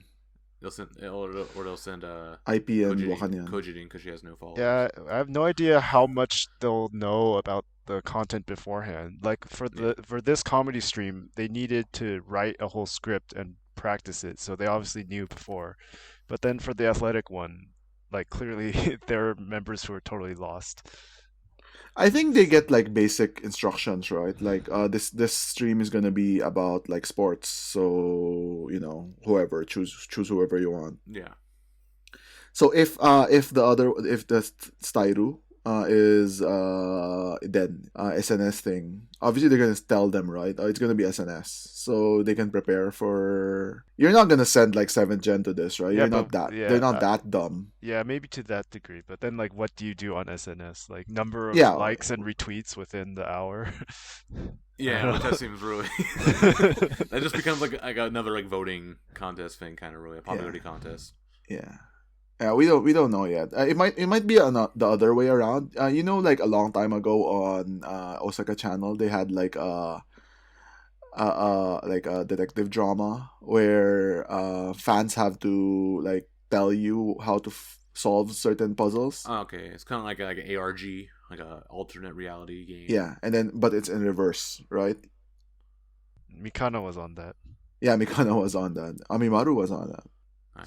[SPEAKER 1] They'll send they'll send
[SPEAKER 2] IP and Wakanyan.
[SPEAKER 1] Kojidin because she has no followers.
[SPEAKER 3] Yeah, I have no idea how much they'll know about the content beforehand. Like for this comedy stream, they needed to write a whole script and practice it, so they obviously knew before. But then for the athletic one, like clearly there are members who are totally lost.
[SPEAKER 2] I think they get like basic instructions, right? Like this stream is gonna be about like sports, so whoever choose whoever you want.
[SPEAKER 1] Yeah.
[SPEAKER 2] So if the Stairu is then SNS thing, obviously they're gonna tell them, right? It's gonna be SNS, so they can prepare for. You're not gonna send like 7th gen to this, right? You're not that. They're not that dumb.
[SPEAKER 3] Yeah, maybe to that degree, but then like, what do you do on SNS? Like number of likes and retweets within the hour.
[SPEAKER 1] Yeah, that seems really. That just becomes like another like voting contest thing, kind of really a popularity contest.
[SPEAKER 2] Yeah. Yeah, we don't know yet. It might be the other way around. Like a long time ago on Osaka Channel, they had like a detective drama where fans have to like tell you how to solve certain puzzles.
[SPEAKER 1] Oh, okay, it's kind of like an ARG, like a alternate reality game.
[SPEAKER 2] Yeah, and then but it's in reverse, right?
[SPEAKER 3] Mikano was on that.
[SPEAKER 2] Yeah, Mikano was on that. Amimaru was on that.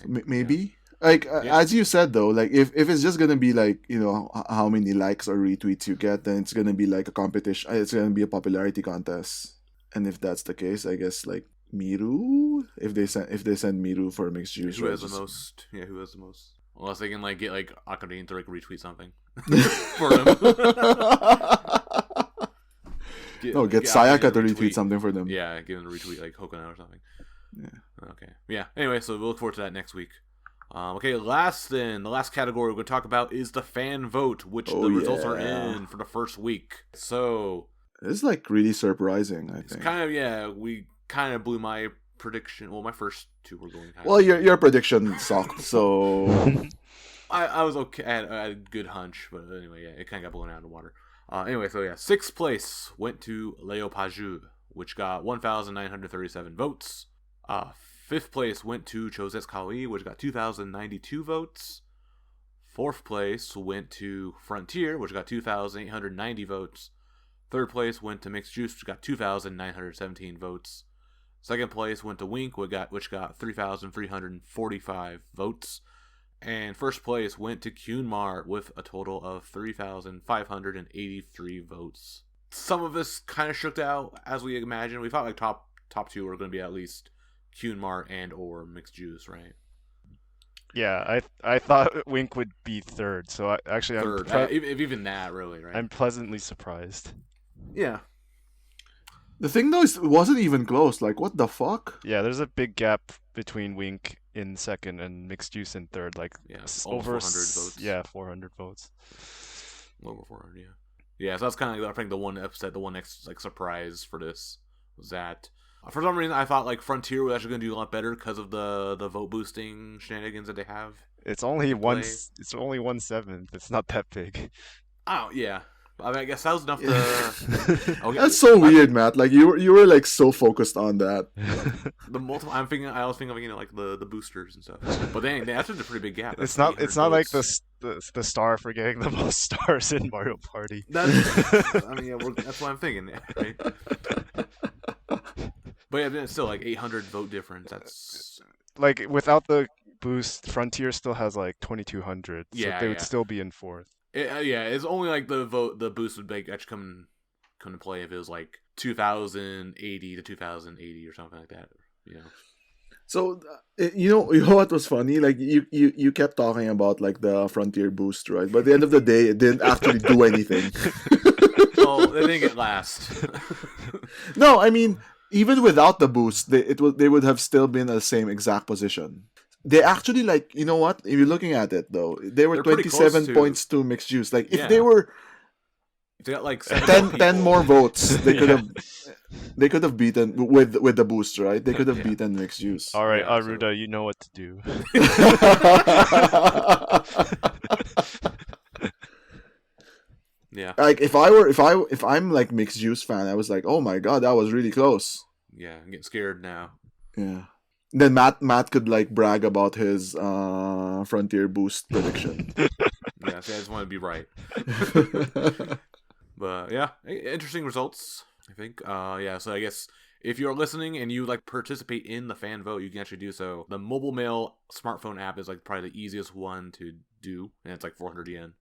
[SPEAKER 2] So maybe.
[SPEAKER 1] Yeah.
[SPEAKER 2] Like
[SPEAKER 1] Yeah.
[SPEAKER 2] as you said though, like if it's just gonna be like how many likes or retweets you get, then it's gonna be like a competition. It's gonna be a popularity contest. And if that's the case, I guess like Miru, if they send Miru for mixed juice,
[SPEAKER 1] Who
[SPEAKER 2] right?
[SPEAKER 1] has the most? Yeah, who has the most? Unless they can like get like Akadine to like retweet something for them.
[SPEAKER 2] Get Sayaka to retweet something for them.
[SPEAKER 1] Yeah, give them a retweet like Hokuno or something.
[SPEAKER 2] Yeah.
[SPEAKER 1] Okay. Yeah. Anyway, so we'll look forward to that next week. Okay, the last category we're going to talk about is the fan vote, which the results are in for the first week. So
[SPEAKER 2] it's like really surprising. I think.
[SPEAKER 1] Kind of we kind of blew my prediction. Well, my first two were going.
[SPEAKER 2] Well, your prediction sucked, so
[SPEAKER 1] I was okay. I had a good hunch, but anyway, yeah, it kind of got blown out of the water. Anyway, so yeah, 6th place went to Leo Paju, which got 1,937 votes. 5th place went to Chosetsu Kawaii, which got 2,092 votes. 4th place went to Frontier, which got 2,890 votes. 3rd place went to Mixed Juice, which got 2,917 votes. 2nd place went to Wink, which got 3,345 votes. And 1st place went to Kyunmar with a total of 3,583 votes. Some of this kind of shook out as we imagined. We thought like top 2 were going to be at least Kyunmar and or Mixed Juice, right?
[SPEAKER 3] Yeah, I thought Wink would be 3rd, so I'm
[SPEAKER 1] third. Even that, really, right?
[SPEAKER 3] I'm pleasantly surprised.
[SPEAKER 1] Yeah.
[SPEAKER 2] The thing though is it wasn't even close. Like what the fuck?
[SPEAKER 3] Yeah, there's a big gap between Wink in 2nd and Mixed Juice in 3rd. Like over
[SPEAKER 1] 400 votes.
[SPEAKER 3] Yeah, 400 votes.
[SPEAKER 1] Over 400, yeah. Yeah, so that's kind of I think the one next like surprise for this was that for some reason I thought like Frontier was actually going to do a lot better because of the vote boosting shenanigans that they have.
[SPEAKER 3] It's only 1/7. It's not that big.
[SPEAKER 1] Oh yeah. I mean, I guess that was enough to.
[SPEAKER 2] Okay. That's so weird, Matt. Like you were like so focused on that.
[SPEAKER 1] The multiple. I was thinking of like the boosters and stuff. But that's just a pretty big gap.
[SPEAKER 3] It's not like the star for getting the most stars in Mario Party.
[SPEAKER 1] That's what I'm thinking, right? But yeah, it's still like 800 vote difference. That's
[SPEAKER 3] like without the boost, Frontier still has like 2,200. So they would still be in 4th.
[SPEAKER 1] It's only like the boost would actually come to play if it was like 2,080 to 2,080 or something like that.
[SPEAKER 2] So you know what was funny? Like you kept talking about like the Frontier boost, right? But at the end of the day, it didn't actually do anything.
[SPEAKER 1] Well, they didn't get last.
[SPEAKER 2] No, I mean even without the boost, they would have still been in the same exact position. They actually like if you're looking at it though, they were 27 points to Mixed Juice. Like if they
[SPEAKER 1] got like
[SPEAKER 2] 10 more votes, they could have beaten with the boost, right? They could have beaten Mixed Juice.
[SPEAKER 3] All right, Aruda, you know what to do.
[SPEAKER 1] Yeah.
[SPEAKER 2] Like if I'm like Mixed Juice fan, I was like, oh my god, that was really close.
[SPEAKER 1] Yeah, I'm getting scared now.
[SPEAKER 2] Yeah. Then Matt could like brag about his Frontier boost prediction.
[SPEAKER 1] Yeah, see, I just want to be right. But yeah, interesting results, I think. So I guess if you're listening and you like participate in the fan vote, you can actually do so. The Mobile Mail smartphone app is like probably the easiest one to do, and it's like 400 yen.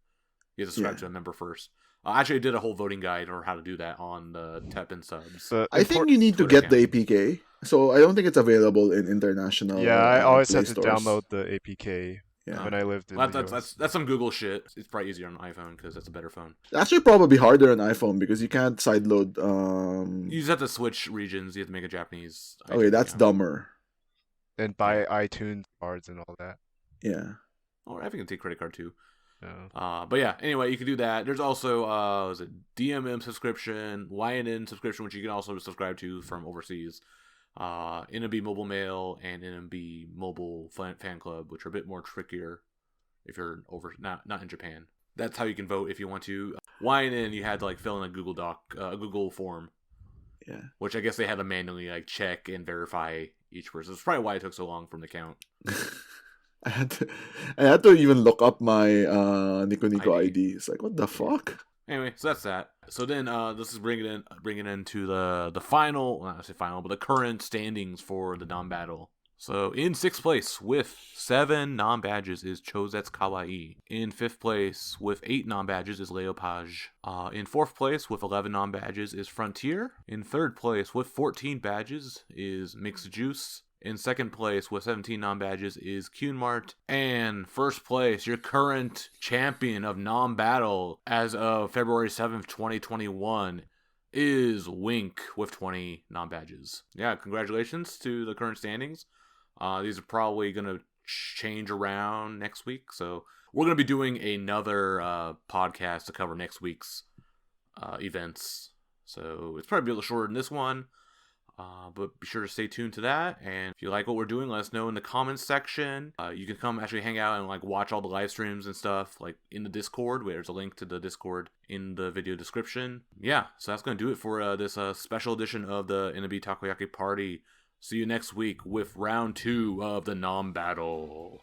[SPEAKER 1] You have to subscribe to a member first. Actually, I did a whole voting guide on how to do that on the Tep and Subs.
[SPEAKER 2] I think you need to get the APK, so I don't think it's available in international.
[SPEAKER 3] Yeah, I always
[SPEAKER 2] Play
[SPEAKER 3] had to
[SPEAKER 2] stores.
[SPEAKER 3] download the APK when I lived in the US.
[SPEAKER 1] That's some Google shit. It's probably easier on iPhone because that's a better phone.
[SPEAKER 2] It's actually probably harder on iPhone because you can't sideload.
[SPEAKER 1] You just have to switch regions. You have to make a Japanese.
[SPEAKER 2] Okay, that's dumber.
[SPEAKER 3] And buy iTunes cards and all that.
[SPEAKER 2] Yeah.
[SPEAKER 1] Or I think you can take credit card too.
[SPEAKER 3] Yeah.
[SPEAKER 1] But yeah, anyway, you can do that. There's also DMM subscription, YNN subscription, which you can also subscribe to from overseas. NMB Mobile Mail and NMB Mobile Fan Club, which are a bit more trickier if you're not in Japan. That's how you can vote if you want to. YNN, you had to like fill in a Google Google form.
[SPEAKER 2] Yeah.
[SPEAKER 1] Which I guess they had to manually like check and verify each person. That's probably why it took so long from the count.
[SPEAKER 2] I had to even look up my Nico Nico
[SPEAKER 1] ID.
[SPEAKER 2] ID. It's like, what the fuck?
[SPEAKER 1] Anyway, so that's that. So then this is bringing into the final, well, not to say final, but the current standings for the Nambattle. So in 6th place with 7 Nambadges is Chosetsu Kawaii. In 5th place with 8 Nambadges is Leopage. In 4th place with 11 Nambadges is Frontier. In 3rd place with 14 badges is Mixed Juice. In 2nd place with 17 Nambadges is Cunmart. And 1st place, your current champion of Nambattle as of February 7th, 2021, is Wink with 20 Nambadges. Yeah, congratulations to the current standings. These are probably going to change around next week. So we're going to be doing another podcast to cover next week's events. So it's probably a little shorter than this one. But be sure to stay tuned to that. And if you like what we're doing, let us know in the comments section. You can come actually hang out and like watch all the live streams and stuff like in the Discord. There's a link to the Discord in the video description. Yeah, so that's going to do it for this special edition of the NMB Takoyaki Party. See you next week with round 2 of the Nambattle.